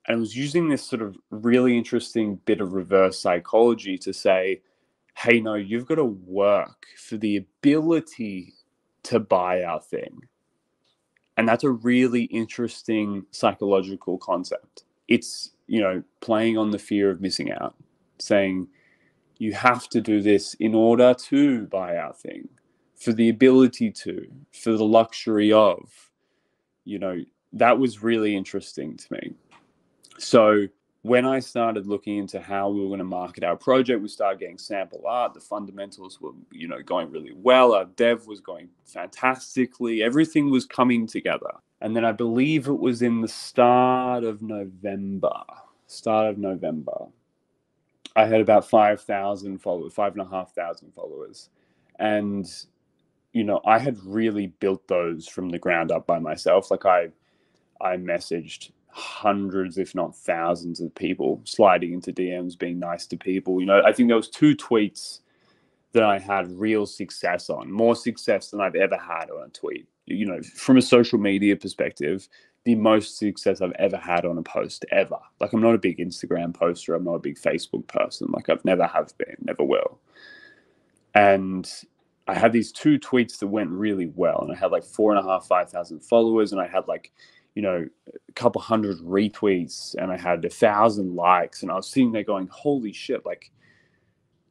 And I was using this sort of really interesting bit of reverse psychology to say, hey, no, you've got to work for the ability to buy our thing. And that's a really interesting psychological concept. It's, playing on the fear of missing out, saying you have to do this in order to buy our thing, for the ability to, for the luxury of, that was really interesting to me. So when I started looking into how we were going to market our project, we started getting sample art. The fundamentals were, going really well. Our dev was going fantastically. Everything was coming together. And then I believe it was in the start of November, I had about 5,000 followers, 5,500 followers. And, I had really built those from the ground up by myself. Like I messaged hundreds, if not thousands of people, sliding into DMs, being nice to people. I think there was 2 tweets that I had real success on, more success than I've ever had on a tweet. From a social media perspective, the most success I've ever had on a post ever. Like, I'm not a big Instagram poster. I'm not a big Facebook person. Like, I've never have been, never will. And I had these 2 tweets that went really well. And I had like 4,500, 5,000 followers. And I had like, a couple hundred retweets. And I had 1,000 likes. And I was sitting there going, holy shit, like,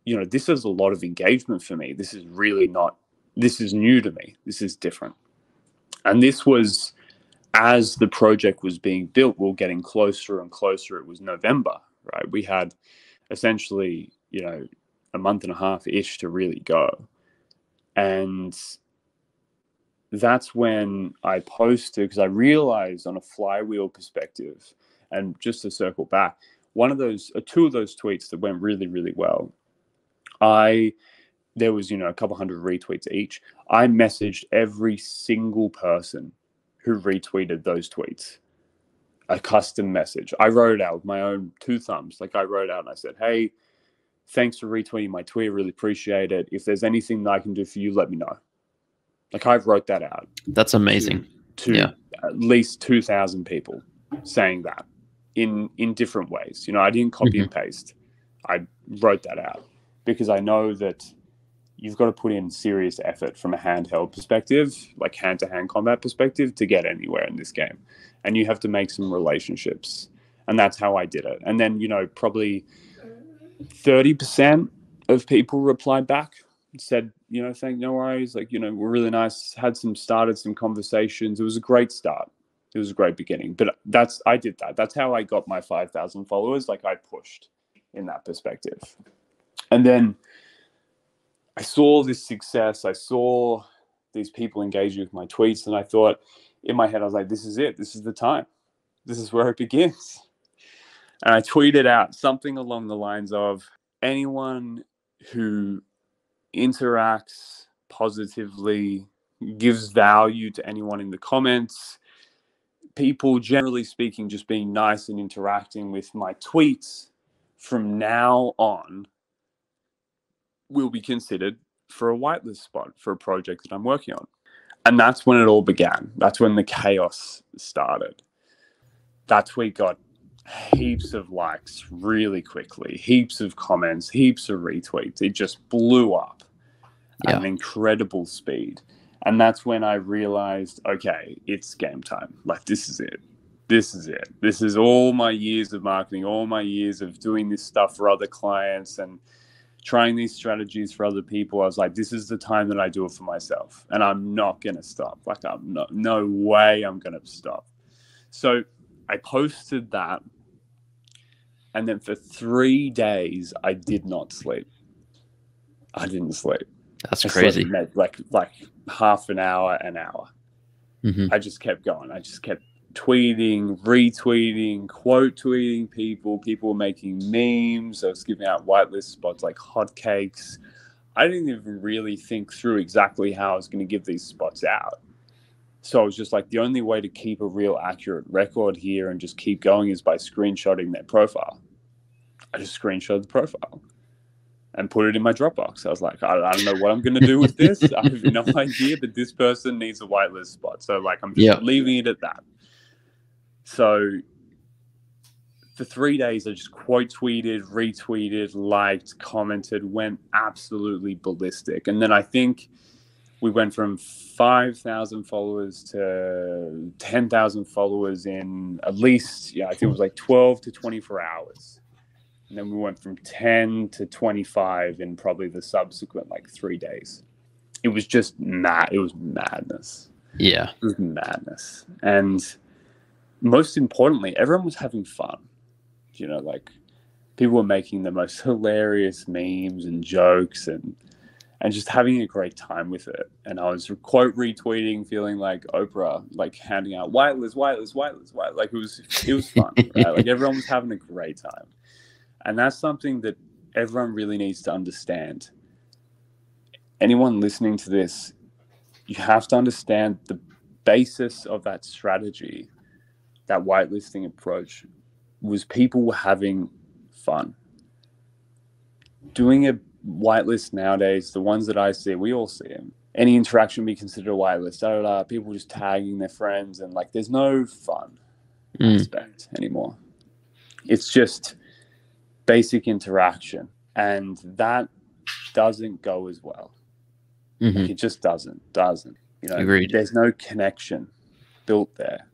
this is a lot of engagement for me. This is new to me. This is different. And this was, as the project was being built, we were getting closer and closer. It was November, right? We had essentially, a month and a half-ish to really go. And that's when I posted, because I realized on a flywheel perspective, and just to circle back, 2 of those tweets that went really, really well, there was, a couple hundred retweets each. I messaged every single person who retweeted those tweets a custom message. I wrote it out with my own 2 thumbs. Like, I wrote out and I said, hey, Thanks for retweeting my tweet. Really appreciate it. If there's anything that I can do for you, let me know. Like, I wrote that out. That's amazing. To at least 2,000 people saying that in different ways. You know, I didn't copy and paste. I wrote that out because I know that you've got to put in serious effort from a handheld perspective, like hand-to-hand combat perspective, to get anywhere in this game. And you have to make some relationships. And that's how I did it. And then, you know, probably 30% of people replied back and said, you know, no worries. Like, you know, we're really nice. Started some conversations. It was a great start. It was a great beginning. But I did that. That's how I got my 5,000 followers. Like, I pushed in that perspective. And then I saw this success. I saw these people engaging with my tweets. And I thought in my head, I was like, this is it. This is the time. This is where it begins. And I tweeted out something along the lines of, anyone who interacts positively, gives value to anyone in the comments, people generally speaking just being nice and interacting with my tweets from now on will be considered for a whitelist spot for a project that I'm working on. And that's when it all began. That's when the chaos started. That tweet got heaps of likes really quickly, heaps of comments, heaps of retweets. It just blew up at an incredible speed. And that's when I realized, okay, it's game time. Like, this is it. This is it. This is all my years of marketing, all my years of doing this stuff for other clients and trying these strategies for other people. I was like, this is the time that I do it for myself. And I'm not going to stop. Like, no way I'm going to stop. So I posted that. And then for 3 days, I did not sleep. I didn't sleep. That's crazy. Like half an hour. I just kept going. I just kept tweeting, retweeting, quote tweeting people. People were making memes. I was giving out whitelist spots like hotcakes. I didn't even really think through exactly how I was going to give these spots out. So I was just like, the only way to keep a real accurate record here and just keep going is by screenshotting their profile. I just screenshotted the profile and put it in my Dropbox. I was like, I don't know what I'm going to do with this. I have no idea, but this person needs a whitelist spot. So like, I'm just leaving it at that. So for 3 days, I just quote tweeted, retweeted, liked, commented, went absolutely ballistic. And then I think we went from 5,000 followers to 10,000 followers in at least, I think it was like 12 to 24 hours. And then we went from 10 to 25 in probably the subsequent like 3 days. It was just mad. It was madness. Yeah. It was madness. And most importantly, everyone was having fun. You know, like, people were making the most hilarious memes and jokes and just having a great time with it. And I was quote retweeting, feeling like Oprah, like handing out whitelist. Like, it was fun, right? Like, everyone was having a great time. And that's something that everyone really needs to understand. Anyone listening to this, you have to understand the basis of that strategy, that whitelisting approach, was people were having fun. Doing a whitelist nowadays, the ones that I see, we all see them. Any interaction be considered a whitelist, people just tagging their friends, and like, there's no fun aspect anymore. It's just basic interaction, and that doesn't go as well. Like, it just doesn't. You know, Agreed. There's no connection built there.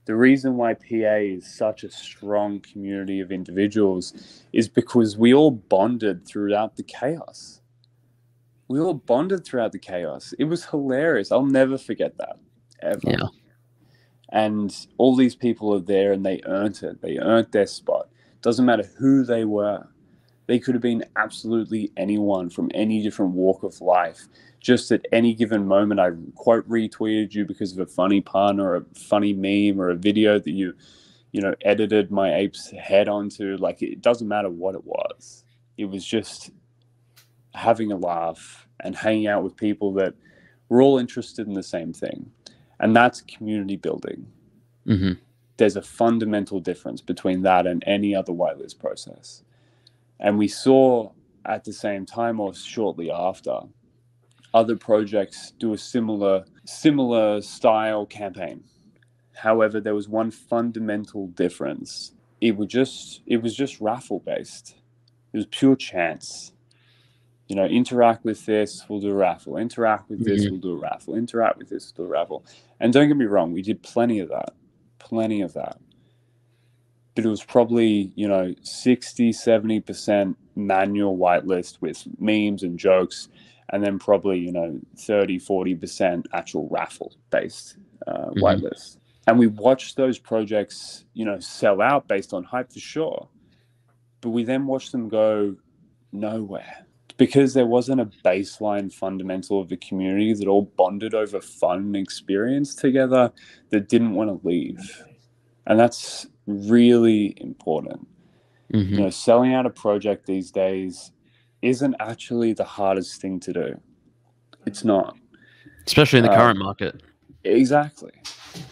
The reason why PA is such a strong community of individuals is because we all bonded throughout the chaos. It was hilarious. I'll never forget that, ever. Yeah. And all these people are there, and they earned it. They earned their spot. Doesn't matter who they were. They could have been absolutely anyone from any different walk of life. Just at any given moment, I quote retweeted you because of a funny pun or a funny meme or a video that you edited my Apes head onto. Like, it doesn't matter what it was. It was just having a laugh and hanging out with people that were all interested in the same thing. And that's community building. There's a fundamental difference between that and any other whitelist process. And we saw at the same time or shortly after, other projects do a similar style campaign. However, there was one fundamental difference. It was just raffle based. It was pure chance. You know, interact with this, we'll do a raffle. Interact with this, we'll do a raffle. Interact with this, we'll do a raffle. And don't get me wrong, we did plenty of that. But it was probably, 60, 70% manual whitelist with memes and jokes, and then probably, 30, 40% actual raffle based whitelist. And we watched those projects, sell out based on hype for sure. But we then watched them go nowhere because there wasn't a baseline fundamental of the community that all bonded over fun and experience together that didn't want to leave. And that's really important. Selling out a project these days isn't actually the hardest thing to do. It's not. Especially in the current market. Exactly.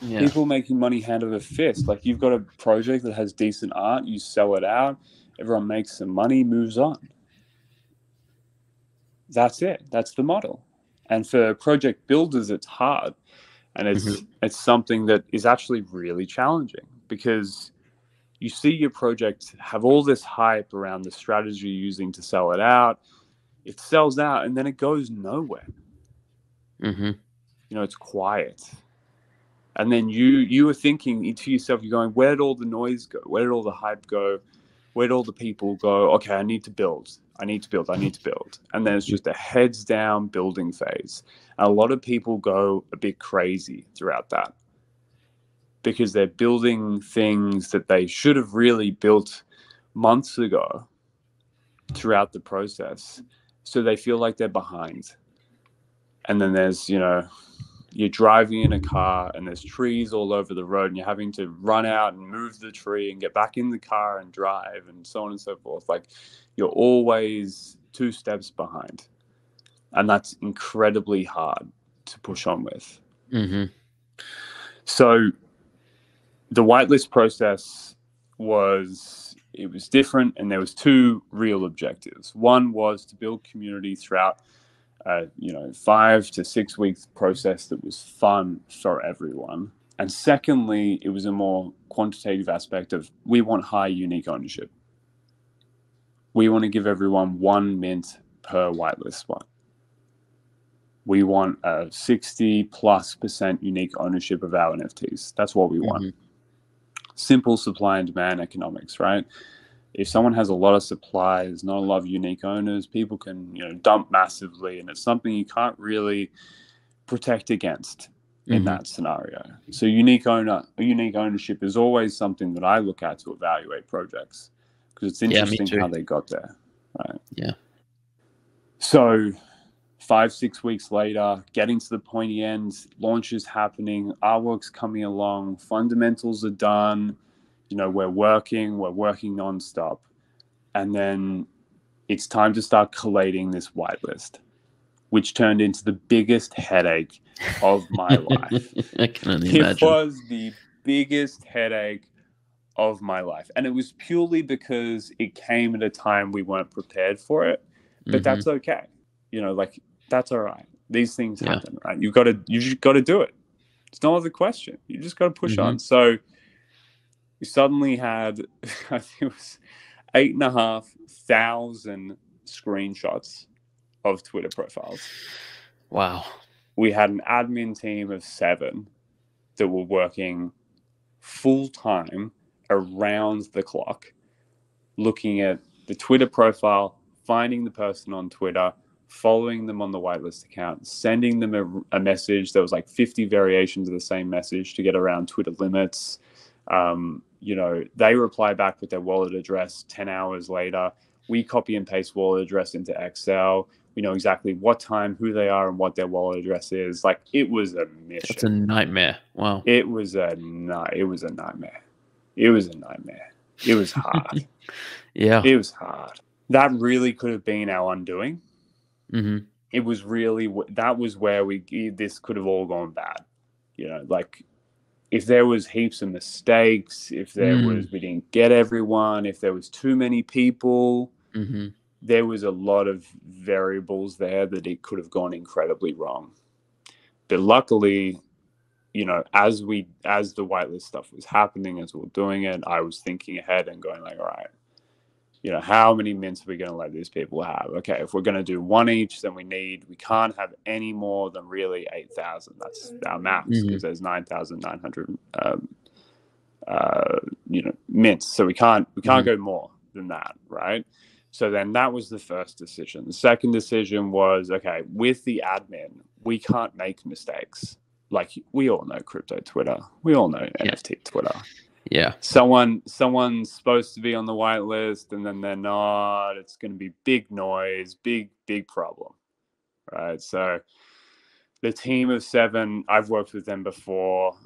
Yeah. People making money hand over fist. Like, you've got a project that has decent art, you sell it out, everyone makes some money, moves on. That's it. That's the model. And for project builders, it's hard. And it's something that is actually really challenging because you see your project have all this hype around the strategy you're using to sell it out. It sells out and then it goes nowhere. It's quiet. And then you were thinking to yourself, you're going, where did all the noise go? Where did all the hype go? Where did all the people go? Okay, I need to build. And then it's just a heads down building phase. And a lot of people go a bit crazy throughout that because they're building things that they should have really built months ago throughout the process. So they feel like they're behind. And then there's, you're driving in a car and there's trees all over the road and you're having to run out and move the tree and get back in the car and drive and so on and so forth. Like, you're always 2 steps behind. And that's incredibly hard to push on with. So the whitelist process was different, and there was 2 real objectives. One was to build community throughout 5 to 6 weeks process that was fun for everyone. And secondly, it was a more quantitative aspect of we want high unique ownership. We want to give everyone 1 mint per whitelist spot. We want a 60+% unique ownership of our NFTs. That's what we want. Simple supply and demand economics, right? If someone has a lot of supply, there's not a lot of unique owners, people can, dump massively, and it's something you can't really protect against in that scenario. So unique ownership is always something that I look at to evaluate projects because it's interesting how they got there, right? Yeah. So 5-6 weeks later, getting to the pointy end, launch is happening, artwork's coming along, fundamentals are done. We're working nonstop. And then it's time to start collating this whitelist, which turned into the biggest headache of my life. I can only imagine. It was the biggest headache of my life. And it was purely because it came at a time we weren't prepared for it. But that's okay. That's all right. These things happen, right? You just got to do it. It's no other question. You just got to push on. So we suddenly had, I think it was 8,500 screenshots of Twitter profiles. Wow. We had an admin team of 7 that were working full time around the clock, looking at the Twitter profile, finding the person on Twitter, following them on the whitelist account, sending them a message. There was like 50 variations of the same message to get around Twitter limits. They reply back with their wallet address 10 hours later. We copy and paste wallet address into Excel. We know exactly what time, who they are, and what their wallet address is. Like, it was a mission. It's a nightmare. Wow. It was a nightmare. It was hard. Yeah. It was hard. That really could have been our undoing. It was really, that was where this could have all gone bad. If there was heaps of mistakes, if there was, we didn't get everyone, if there was too many people, there was a lot of variables there that it could have gone incredibly wrong. But luckily, you know, as the whitelist stuff was happening, as we were doing it, I was thinking ahead and going like, all right, you know, how many mints are we going to let these people have? Okay, if we're going to do one each, then we can't have any more than really 8,000. That's our max, because there's 9,900, you know, mints. So we can't go more than that, right? So then that was the first decision. The second decision was, okay, with the admin, we can't make mistakes. Like, we all know crypto Twitter. We all know NFT Twitter. Yeah. Someone's supposed to be on the whitelist and then they're not. It's going to be big noise, big problem, right? So the team of 7, I've worked with them before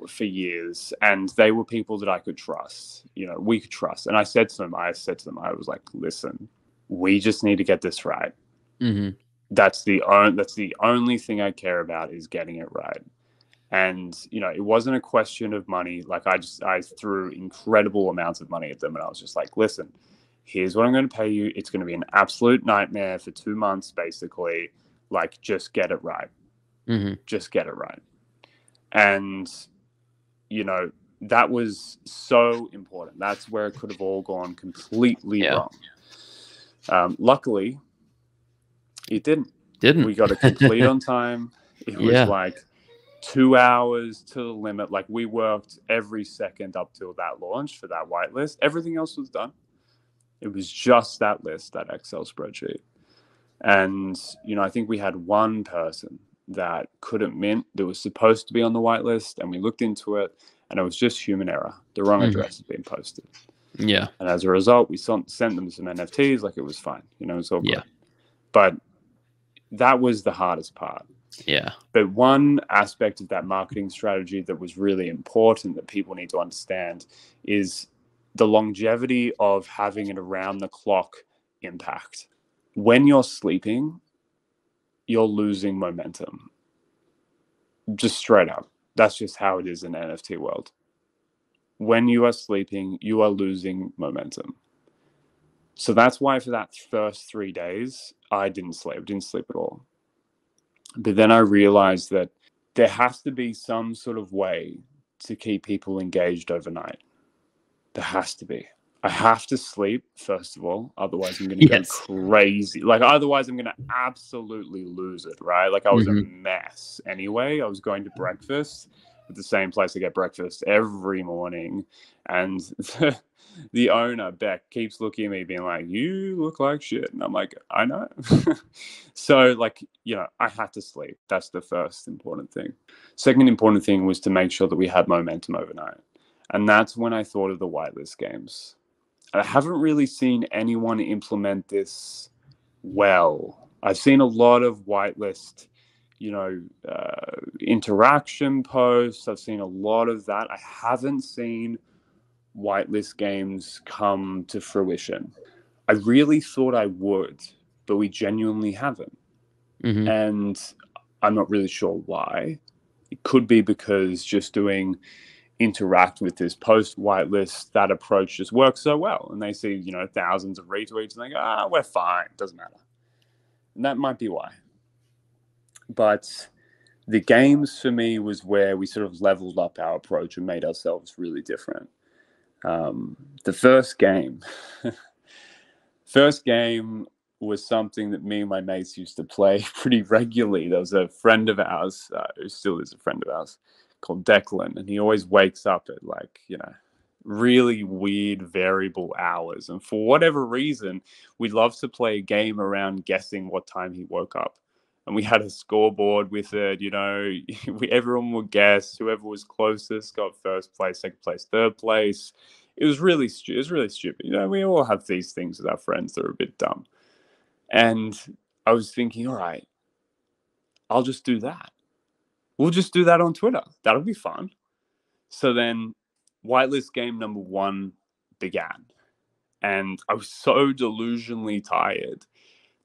for years, and they were people that I could trust. You know, we could trust. And I said to them, I was like, listen, we just need to get this right. That's the only thing I care about, is getting it right. And, you know, it wasn't a question of money. Like, I threw incredible amounts of money at them, and I was just like, listen, here's what I'm going to pay you. It's going to be an absolute nightmare for 2 months, basically. Like, just get it right. Just get it right. And, you know, that was so important. That's where it could have all gone completely wrong. Luckily, it didn't. We got it complete on time. It was like 2 hours to the limit. Like, we worked every second up till that launch for that whitelist. Everything else was done. It was just that list, that Excel spreadsheet. And, you know, I think we had one person that couldn't mint, that was supposed to be on the whitelist, and we looked into it, and it was just human error. The wrong address had been posted. Yeah. And as a result, we sent them some NFTs. Like, it was fine. You know, it was all good. But that was the hardest part. Yeah. But one aspect of that marketing strategy that was really important that people need to understand is the longevity of having an around-the-clock impact. When you're sleeping, you're losing momentum. Just straight up. That's just how it is in the NFT world. When you are sleeping, you are losing momentum. So that's why for that first 3 days, I didn't sleep at all. But then I realized that there has to be some sort of way to keep people engaged overnight. There has to be. I have to sleep, first of all. Otherwise, I'm going to go crazy. Like, otherwise, I'm going to absolutely lose it, right? Like, I was a mess anyway. I was going to breakfast at the same place I get breakfast every morning. And the owner, Beck, keeps looking at me being like, you look like shit. And I'm like, I know. So, like, you know, I had to sleep. That's the first important thing. Second important thing was to make sure that we had momentum overnight. And that's when I thought of the whitelist games. I haven't really seen anyone implement this well. I've seen a lot of whitelist, you know, interaction posts. I've seen a lot of that. I haven't seen whitelist games come to fruition. I really thought I would, but we genuinely haven't. And I'm not really sure why. It could be because just doing interact with this post whitelist, that approach just works so well, and they see, you know, thousands of retweets and they go, we're fine, doesn't matter. And that might be why. But the games for me was where we sort of leveled up our approach and made ourselves really different. The first game was something that me and my mates used to play pretty regularly. There was a friend of ours, who still is a friend of ours, called Declan, and he always wakes up at, like, you know, really weird variable hours, and for whatever reason we love to play a game around guessing what time he woke up, and we had a scoreboard with it. You know, everyone would guess. Whoever was closest got first place, second place, third place. It was really stupid. You know, we all have these things with our friends that are a bit dumb. And I was thinking, all right, I'll just do that. We'll just do that on Twitter. That'll be fun. So then whitelist game number 1 began. And I was so delusionally tired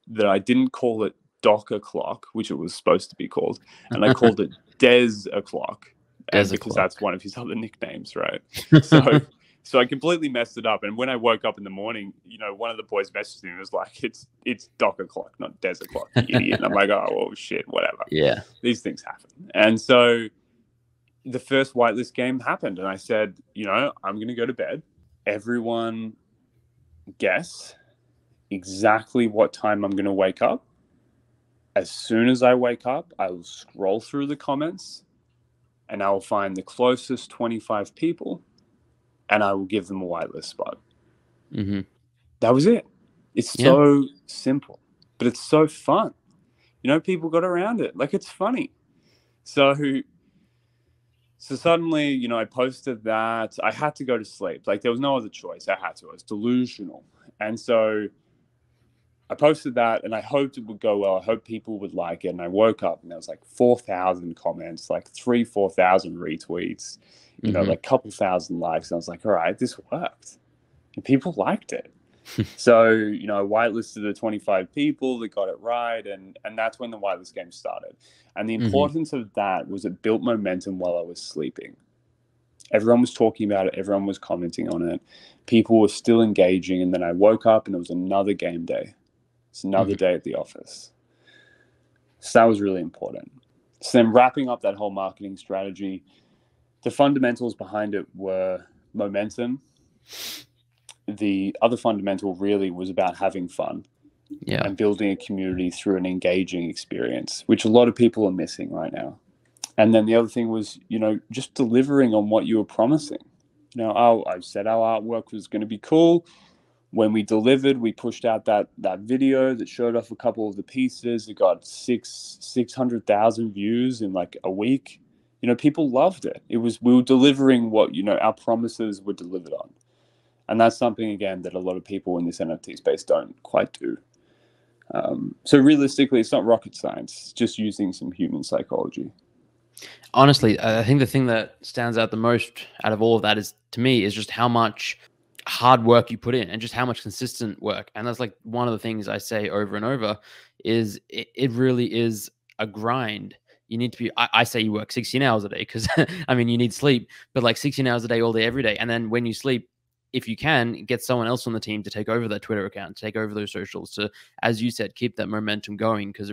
that I didn't call it Doc O'Clock, which it was supposed to be called. And I called it Des O'Clock. Because that's one of his other nicknames, right? So I completely messed it up. And when I woke up in the morning, one of the boys messaged me and was like, it's dock o'clock, not des o'clock, you idiot. And I'm like, oh, well, shit, whatever. Yeah. These things happen. And so the first whitelist game happened. And I said, I'm going to go to bed. Everyone guess exactly what time I'm going to wake up. As soon as I wake up, I will scroll through the comments and I will find the closest 25 people and I will give them a whitelist spot. Mm-hmm. That was it. It's so simple, but it's so fun. People got around it. Like, it's funny. So suddenly, I posted that. I had to go to sleep. Like, there was no other choice. I had to. I was delusional. And so I posted that and I hoped it would go well. I hoped people would like it. And I woke up and there was like 4,000 comments, like 4,000 retweets, like a couple thousand likes. And I was like, all right, this worked. And people liked it. So, I whitelisted the 25 people that got it right. And that's when the whitelist game started. And the importance of that was it built momentum while I was sleeping. Everyone was talking about it. Everyone was commenting on it. People were still engaging. And then I woke up and it was another game day. It's another day at the office. So that was really important. So then wrapping up that whole marketing strategy, the fundamentals behind it were momentum. The other fundamental really was about having fun and building a community through an engaging experience, which a lot of people are missing right now. And then the other thing was, just delivering on what you were promising. I said our artwork was going to be cool. When we delivered, we pushed out that video that showed off a couple of the pieces. It got 600,000 views in like a week. People loved it. We were delivering what, our promises were delivered on. And that's something, again, that a lot of people in this NFT space don't quite do. So realistically, it's not rocket science. It's just using some human psychology. Honestly, I think the thing that stands out the most out of all of that is just how much hard work you put in and just how much consistent work. And that's like one of the things I say over and over is it really is a grind. You need to be, I say you work 16 hours a day because I mean, you need sleep, but like 16 hours a day, all day, every day. And then when you sleep, if you can, get someone else on the team to take over that Twitter account, to take over those socials, to, as you said, keep that momentum going, because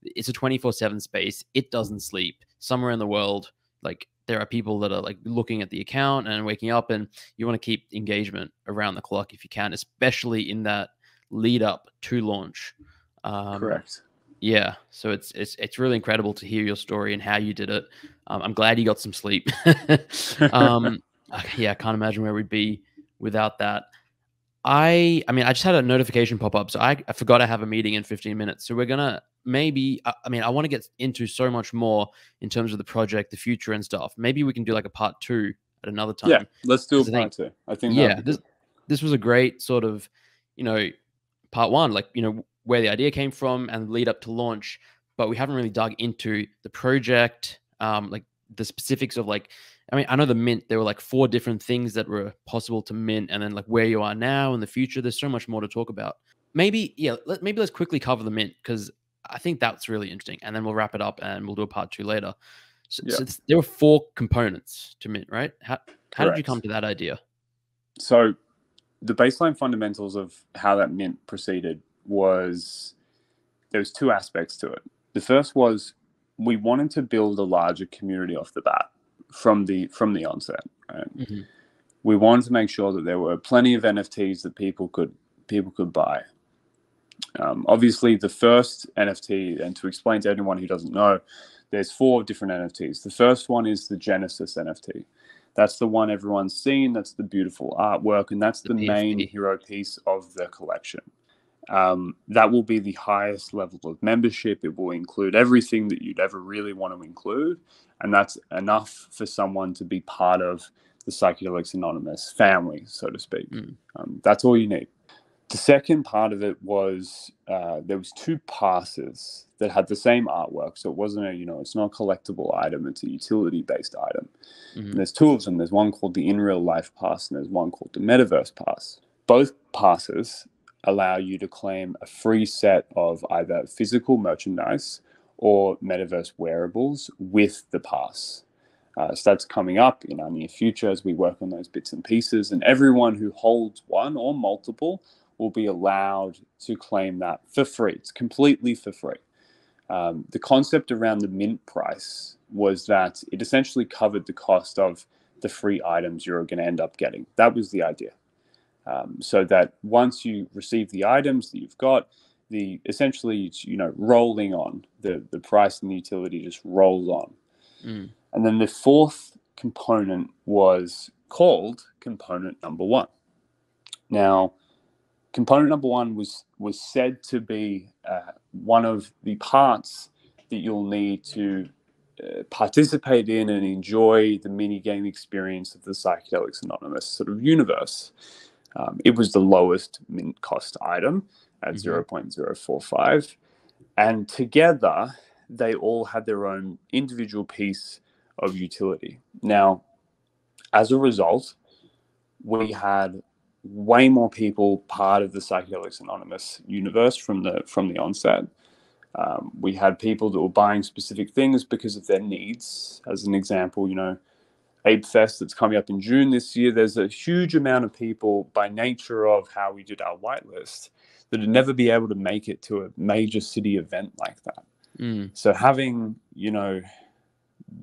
it's a 24/7 space. It doesn't sleep. Somewhere in the world, like, there are people that are like looking at the account and waking up, and you want to keep engagement around the clock if you can, especially in that lead up to launch. Correct. Yeah, so it's really incredible to hear your story and how you did it. I'm glad you got some sleep. Yeah, I can't imagine where we'd be without that. I mean, I just had a notification pop up, so I forgot I have a meeting in 15 minutes. So we're gonna maybe, I want to get into so much more in terms of the project, the future and stuff. Maybe we can do like a part 2 at another time. Yeah, let's do a part 2. I think this was a great sort of, part 1, like, where the idea came from and lead up to launch, but we haven't really dug into the project, like the specifics of like, I know the mint, there were like 4 different things that were possible to mint, and then like where you are now in the future, there's so much more to talk about. Maybe let's quickly cover the mint, because I think that's really interesting, and then we'll wrap it up and we'll do a part 2 later. So there were 4 components to mint, right? How did you come to that idea? So the baseline fundamentals of how that mint proceeded was, there was 2 aspects to it. The first was we wanted to build a larger community off the bat from the onset. Right? We wanted to make sure that there were plenty of NFTs that people could buy. Obviously, the first NFT, and to explain to anyone who doesn't know, there's 4 different NFTs. The first one is the Genesis NFT. That's the one everyone's seen. That's the beautiful artwork, and that's the main hero piece of the collection. That will be the highest level of membership. It will include everything that you'd ever really want to include, and that's enough for someone to be part of the Psychedelics Anonymous family, so to speak. That's all you need. The second part of it was there was 2 passes that had the same artwork, so it wasn't it's not a collectible item, it's a utility-based item. And there's 2 of them. There's one called the In Real Life Pass, and there's one called the Metaverse Pass. Both passes allow you to claim a free set of either physical merchandise or metaverse wearables with the pass. So that's coming up in our near future as we work on those bits and pieces. And everyone who holds one or multiple will be allowed to claim that for free. It's completely for free. The concept around the mint price was that it essentially covered the cost of the free items you're going to end up getting. That was the idea. So that once you receive the items that you've got, essentially it's, rolling on, the price and the utility just rolls on. And then the fourth component was called component number one. Now, component number one was said to be one of the parts that you'll need to participate in and enjoy the mini game experience of the Psychedelics Anonymous sort of universe. It was the lowest mint cost item at 0.045. And together, they all had their own individual piece of utility. Now, as a result, we had way more people part of the Psychedelics Anonymous universe from the onset. We had people that were buying specific things because of their needs. As an example, Ape Fest that's coming up in June this year, there's a huge amount of people by nature of how we did our whitelist that would never be able to make it to a major city event like that. So having,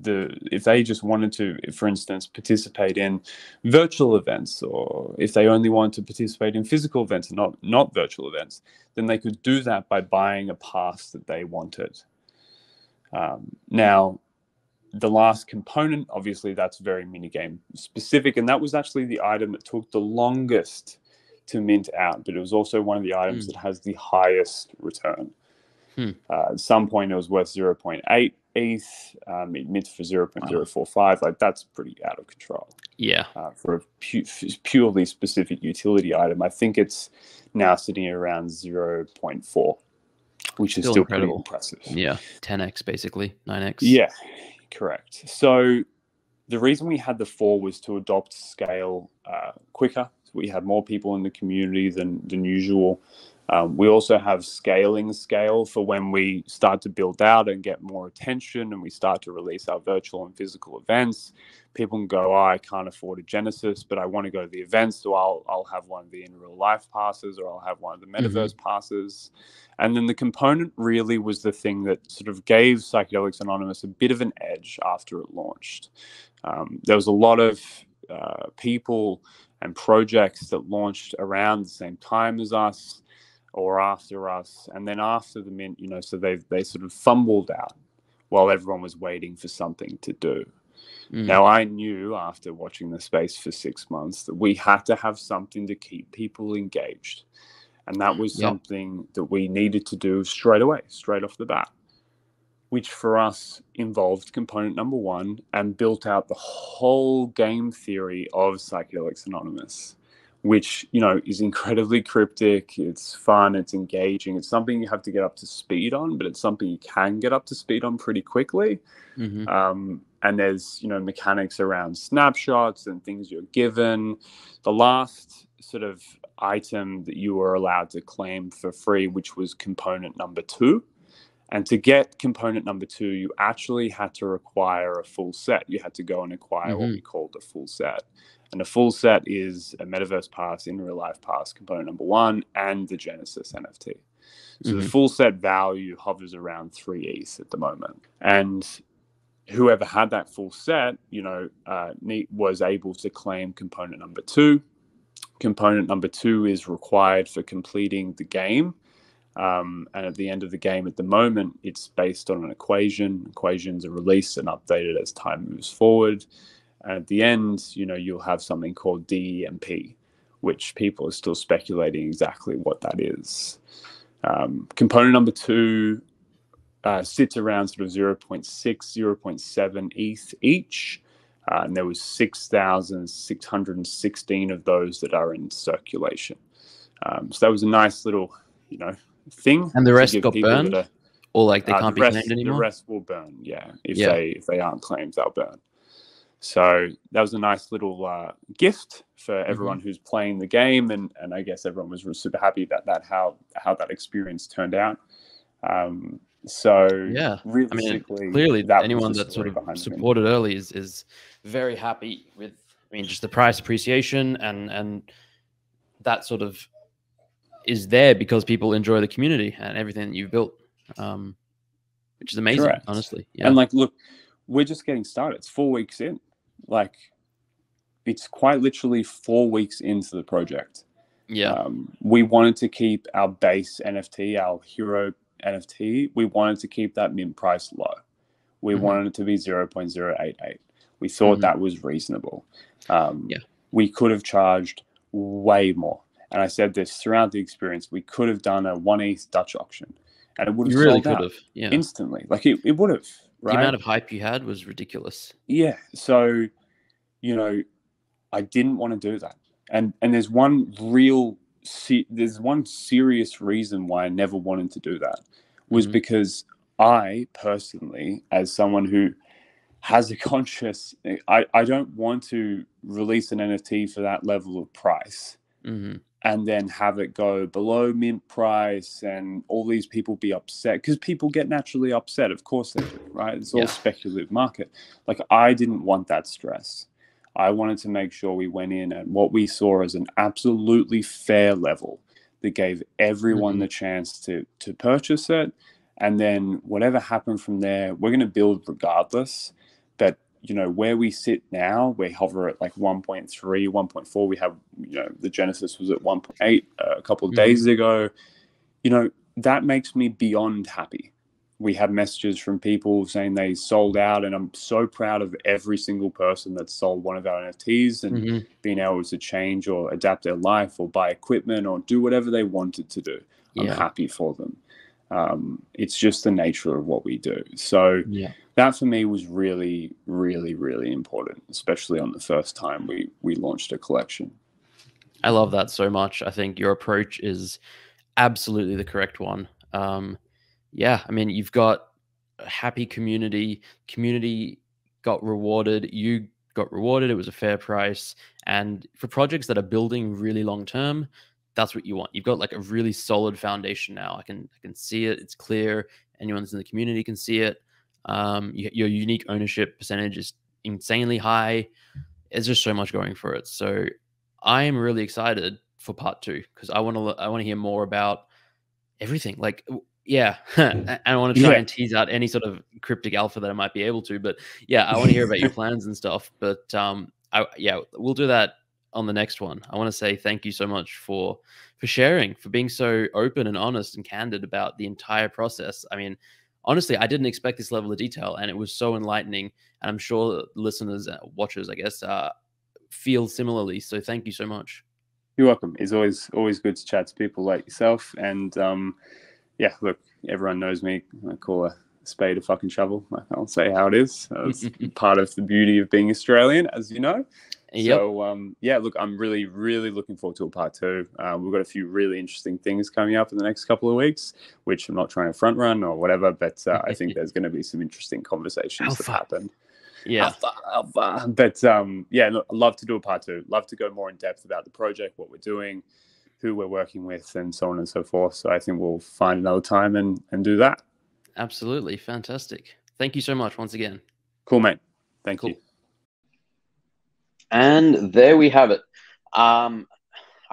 if they just wanted to, for instance, participate in virtual events, or if they only wanted to participate in physical events and not virtual events, then they could do that by buying a pass that they wanted. Now, the last component, obviously, that's very minigame specific, and that was actually the item that took the longest to mint out, but it was also one of the items that has the highest return. At some point, it was worth 0.8 ETH. It minted for 0.045. Like, that's pretty out of control. Yeah. For a purely specific utility item, I think it's now sitting around 0.4, which is still incredible. Pretty impressive. Yeah, 10x basically, 9x. Yeah, correct. So the reason we had the 4 was to adopt scale quicker. So we had more people in the community than usual. We also have scale for when we start to build out and get more attention and we start to release our virtual and physical events. People can go, I can't afford a Genesis, but I want to go to the events, so I'll have one of the in real life passes, or I'll have one of the metaverse passes. And then the component really was the thing that sort of gave Psychedelics Anonymous a bit of an edge after it launched. There was a lot of people and projects that launched around the same time as us or after us, and then after the mint, so they sort of fumbled out while everyone was waiting for something to do. Now, I knew after watching the space for 6 months that we had to have something to keep people engaged, and that was something that we needed to do straight away, straight off the bat, which for us involved component number one and built out the whole game theory of Psychedelics Anonymous, which, is incredibly cryptic. It's fun. It's engaging. It's something you have to get up to speed on, but it's something you can get up to speed on pretty quickly. And there's, mechanics around snapshots and things you're given. The last sort of item that you were allowed to claim for free, which was component number 2. And to get component number 2, you actually had to require a full set. You had to go and acquire what we called a full set. And a full set is a metaverse pass, in real life pass, component number 1, and the Genesis NFT. So the full set value hovers around 3 ETH at the moment. And whoever had that full set, was able to claim component number 2. Component number 2 is required for completing the game. And at the end of the game, at the moment, it's based on an equation. Equations are released and updated as time moves forward. And at the end, you'll have something called DEMP, which people are still speculating exactly what that is. Component number 2 sits around sort of 0.6, 0.7 ETH each. And there was 6,616 of those that are in circulation. So that was a nice little, thing. And the rest got burned? Or like they can't be claimed anymore? The rest will burn, if they aren't claimed, they'll burn. So that was a nice little gift for everyone who's playing the game, and I guess everyone was super happy about that, how that experience turned out. So Yeah, I mean, realistically, clearly that was anyone the that sort story of behind the mint. supported early is very happy with, I mean, just the price appreciation and that sort of is there because people enjoy the community and everything that you've built, which is amazing, Correct. honestly. Yeah. And like, look, we're just getting started. It's 4 weeks in. Like, it's quite literally 4 weeks into the project. Yeah. We wanted to keep our base NFT, our hero NFT, we wanted to keep that mint price low. We wanted it to be 0.088. We thought that was reasonable. Yeah. We could have charged way more. And I said this throughout the experience, we could have done a 1 ETH Dutch auction and it would have You really sold could out have. Yeah. instantly. Like it would have, The right? amount of hype you had was ridiculous. Yeah. So, you know, I didn't want to do that. And there's one serious reason why I never wanted to do that was because I personally, as someone who has a conscious, I don't want to release an NFT for that level of price and then have it go below mint price and all these people be upset, because people get naturally upset. Of course they do, right? It's all speculative market. Like, I didn't want that stress. I wanted to make sure we went in at what we saw as an absolutely fair level that gave everyone the chance to purchase it. And then whatever happened from there, we're going to build regardless. But, you know, where we sit now, we hover at like 1.3, 1.4. We have, you know, the Genesis was at 1.8 a couple of days ago. You know, that makes me beyond happy. We have messages from people saying they sold out, and I'm so proud of every single person that's sold one of our NFTs and being able to change or adapt their life or buy equipment or do whatever they wanted to do. I'm happy for them. It's just the nature of what we do. So that for me was really, really, really important, especially on the first time we launched a collection. I love that so much. I think your approach is absolutely the correct one. Yeah, I mean, you've got a happy community. Community got rewarded. You got rewarded. It was a fair price. And for projects that are building really long term, that's what you want. You've got like a really solid foundation now. I can see it. It's clear. Anyone that's in the community can see it. Your unique ownership percentage is insanely high. There's just so much going for it. So I am really excited for part 2 because I want to hear more about everything. Like, yeah, I don't want to try and tease out any sort of cryptic alpha that I might be able to, but yeah, I want to hear about your plans and stuff. But we'll do that on the next one. I want to say thank you so much for sharing, for being so open and honest and candid about the entire process. I mean, honestly, I didn't expect this level of detail, and it was so enlightening. And I'm sure listeners, watchers, I guess, feel similarly. So thank you so much. You're welcome. It's always good to chat to people like yourself. And yeah, look, everyone knows me. I call a spade a fucking shovel. I'll say how it is. It's part of the beauty of being Australian, as you know. So yeah, look, I'm really, really looking forward to a part 2. We've got a few really interesting things coming up in the next couple of weeks, which I'm not trying to front run or whatever, but I think there's going to be some interesting conversations that happen. Yeah. But yeah, look, I'd love to do a part 2. Love to go more in depth about the project, what we're doing, who we're working with, and so on and so forth. So I think we'll find another time and do that. Absolutely. Fantastic. Thank you so much once again. Cool, mate. Thank you. And there we have it. I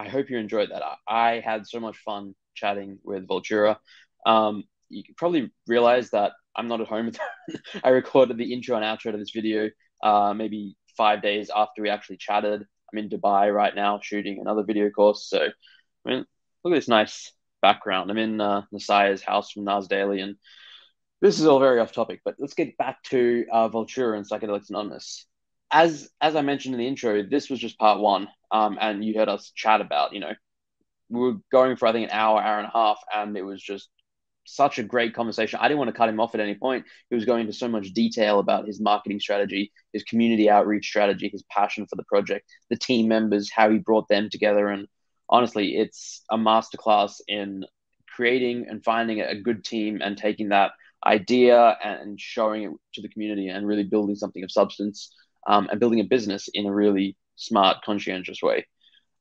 hope you enjoyed that. I had so much fun chatting with Voltura. You can probably realize that I'm not at home. I recorded the intro and outro to this video maybe 5 days after we actually chatted. I'm in Dubai right now shooting another video course. So, I mean, look at this nice background. I'm in Nasiah's house from Nas Daily, and this is all very off topic, but let's get back to Voltura and Psychedelics Anonymous. As I mentioned in the intro, this was just part 1, and you heard us chat about, you know, we were going for, I think, an hour and a half, and it was just such a great conversation. I didn't want to cut him off at any point. He was going into so much detail about his marketing strategy, his community outreach strategy, his passion for the project, the team members, how he brought them together. And honestly, it's a masterclass in creating and finding a good team and taking that idea and showing it to the community and really building something of substance, and building a business in a really smart, conscientious way.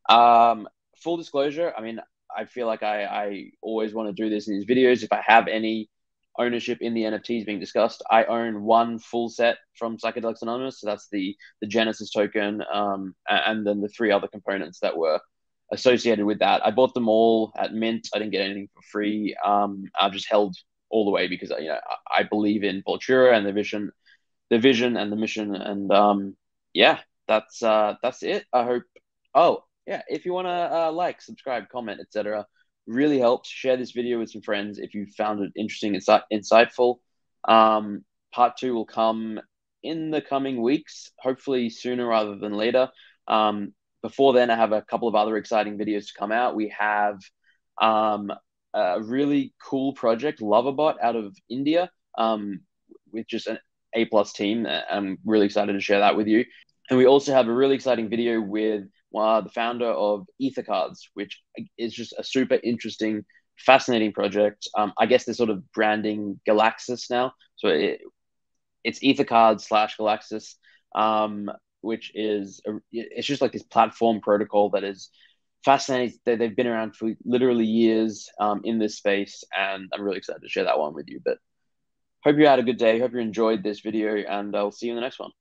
Full disclosure, I mean, I feel like I always want to do this in these videos. If I have any ownership in the NFTs being discussed. I own one full set from Psychedelics Anonymous, so that's the Genesis token, and then the 3 other components that were associated with that. I bought them all at mint. I didn't get anything for free. I've just held all the way because I believe in Voltura and the vision and the mission, and yeah, that's it. I hope. Oh yeah, if you want to like, subscribe, comment, etc., really helps. Share this video with some friends if you found it interesting, insightful. Part 2 will come in the coming weeks, hopefully sooner rather than later. Before then, I have a couple of other exciting videos to come out. We have a really cool project, Loverbot, out of India, with just an A+ team. I'm really excited to share that with you. And we also have a really exciting video with the founder of EtherCards, which is just a super interesting, fascinating project. I guess they're sort of branding Galaxis now. So it's EtherCards / Galaxis, which is it's just like this platform protocol that is fascinating. They've been around for literally years in this space, and I'm really excited to share that one with you. But hope you had a good day. Hope you enjoyed this video, and I'll see you in the next one.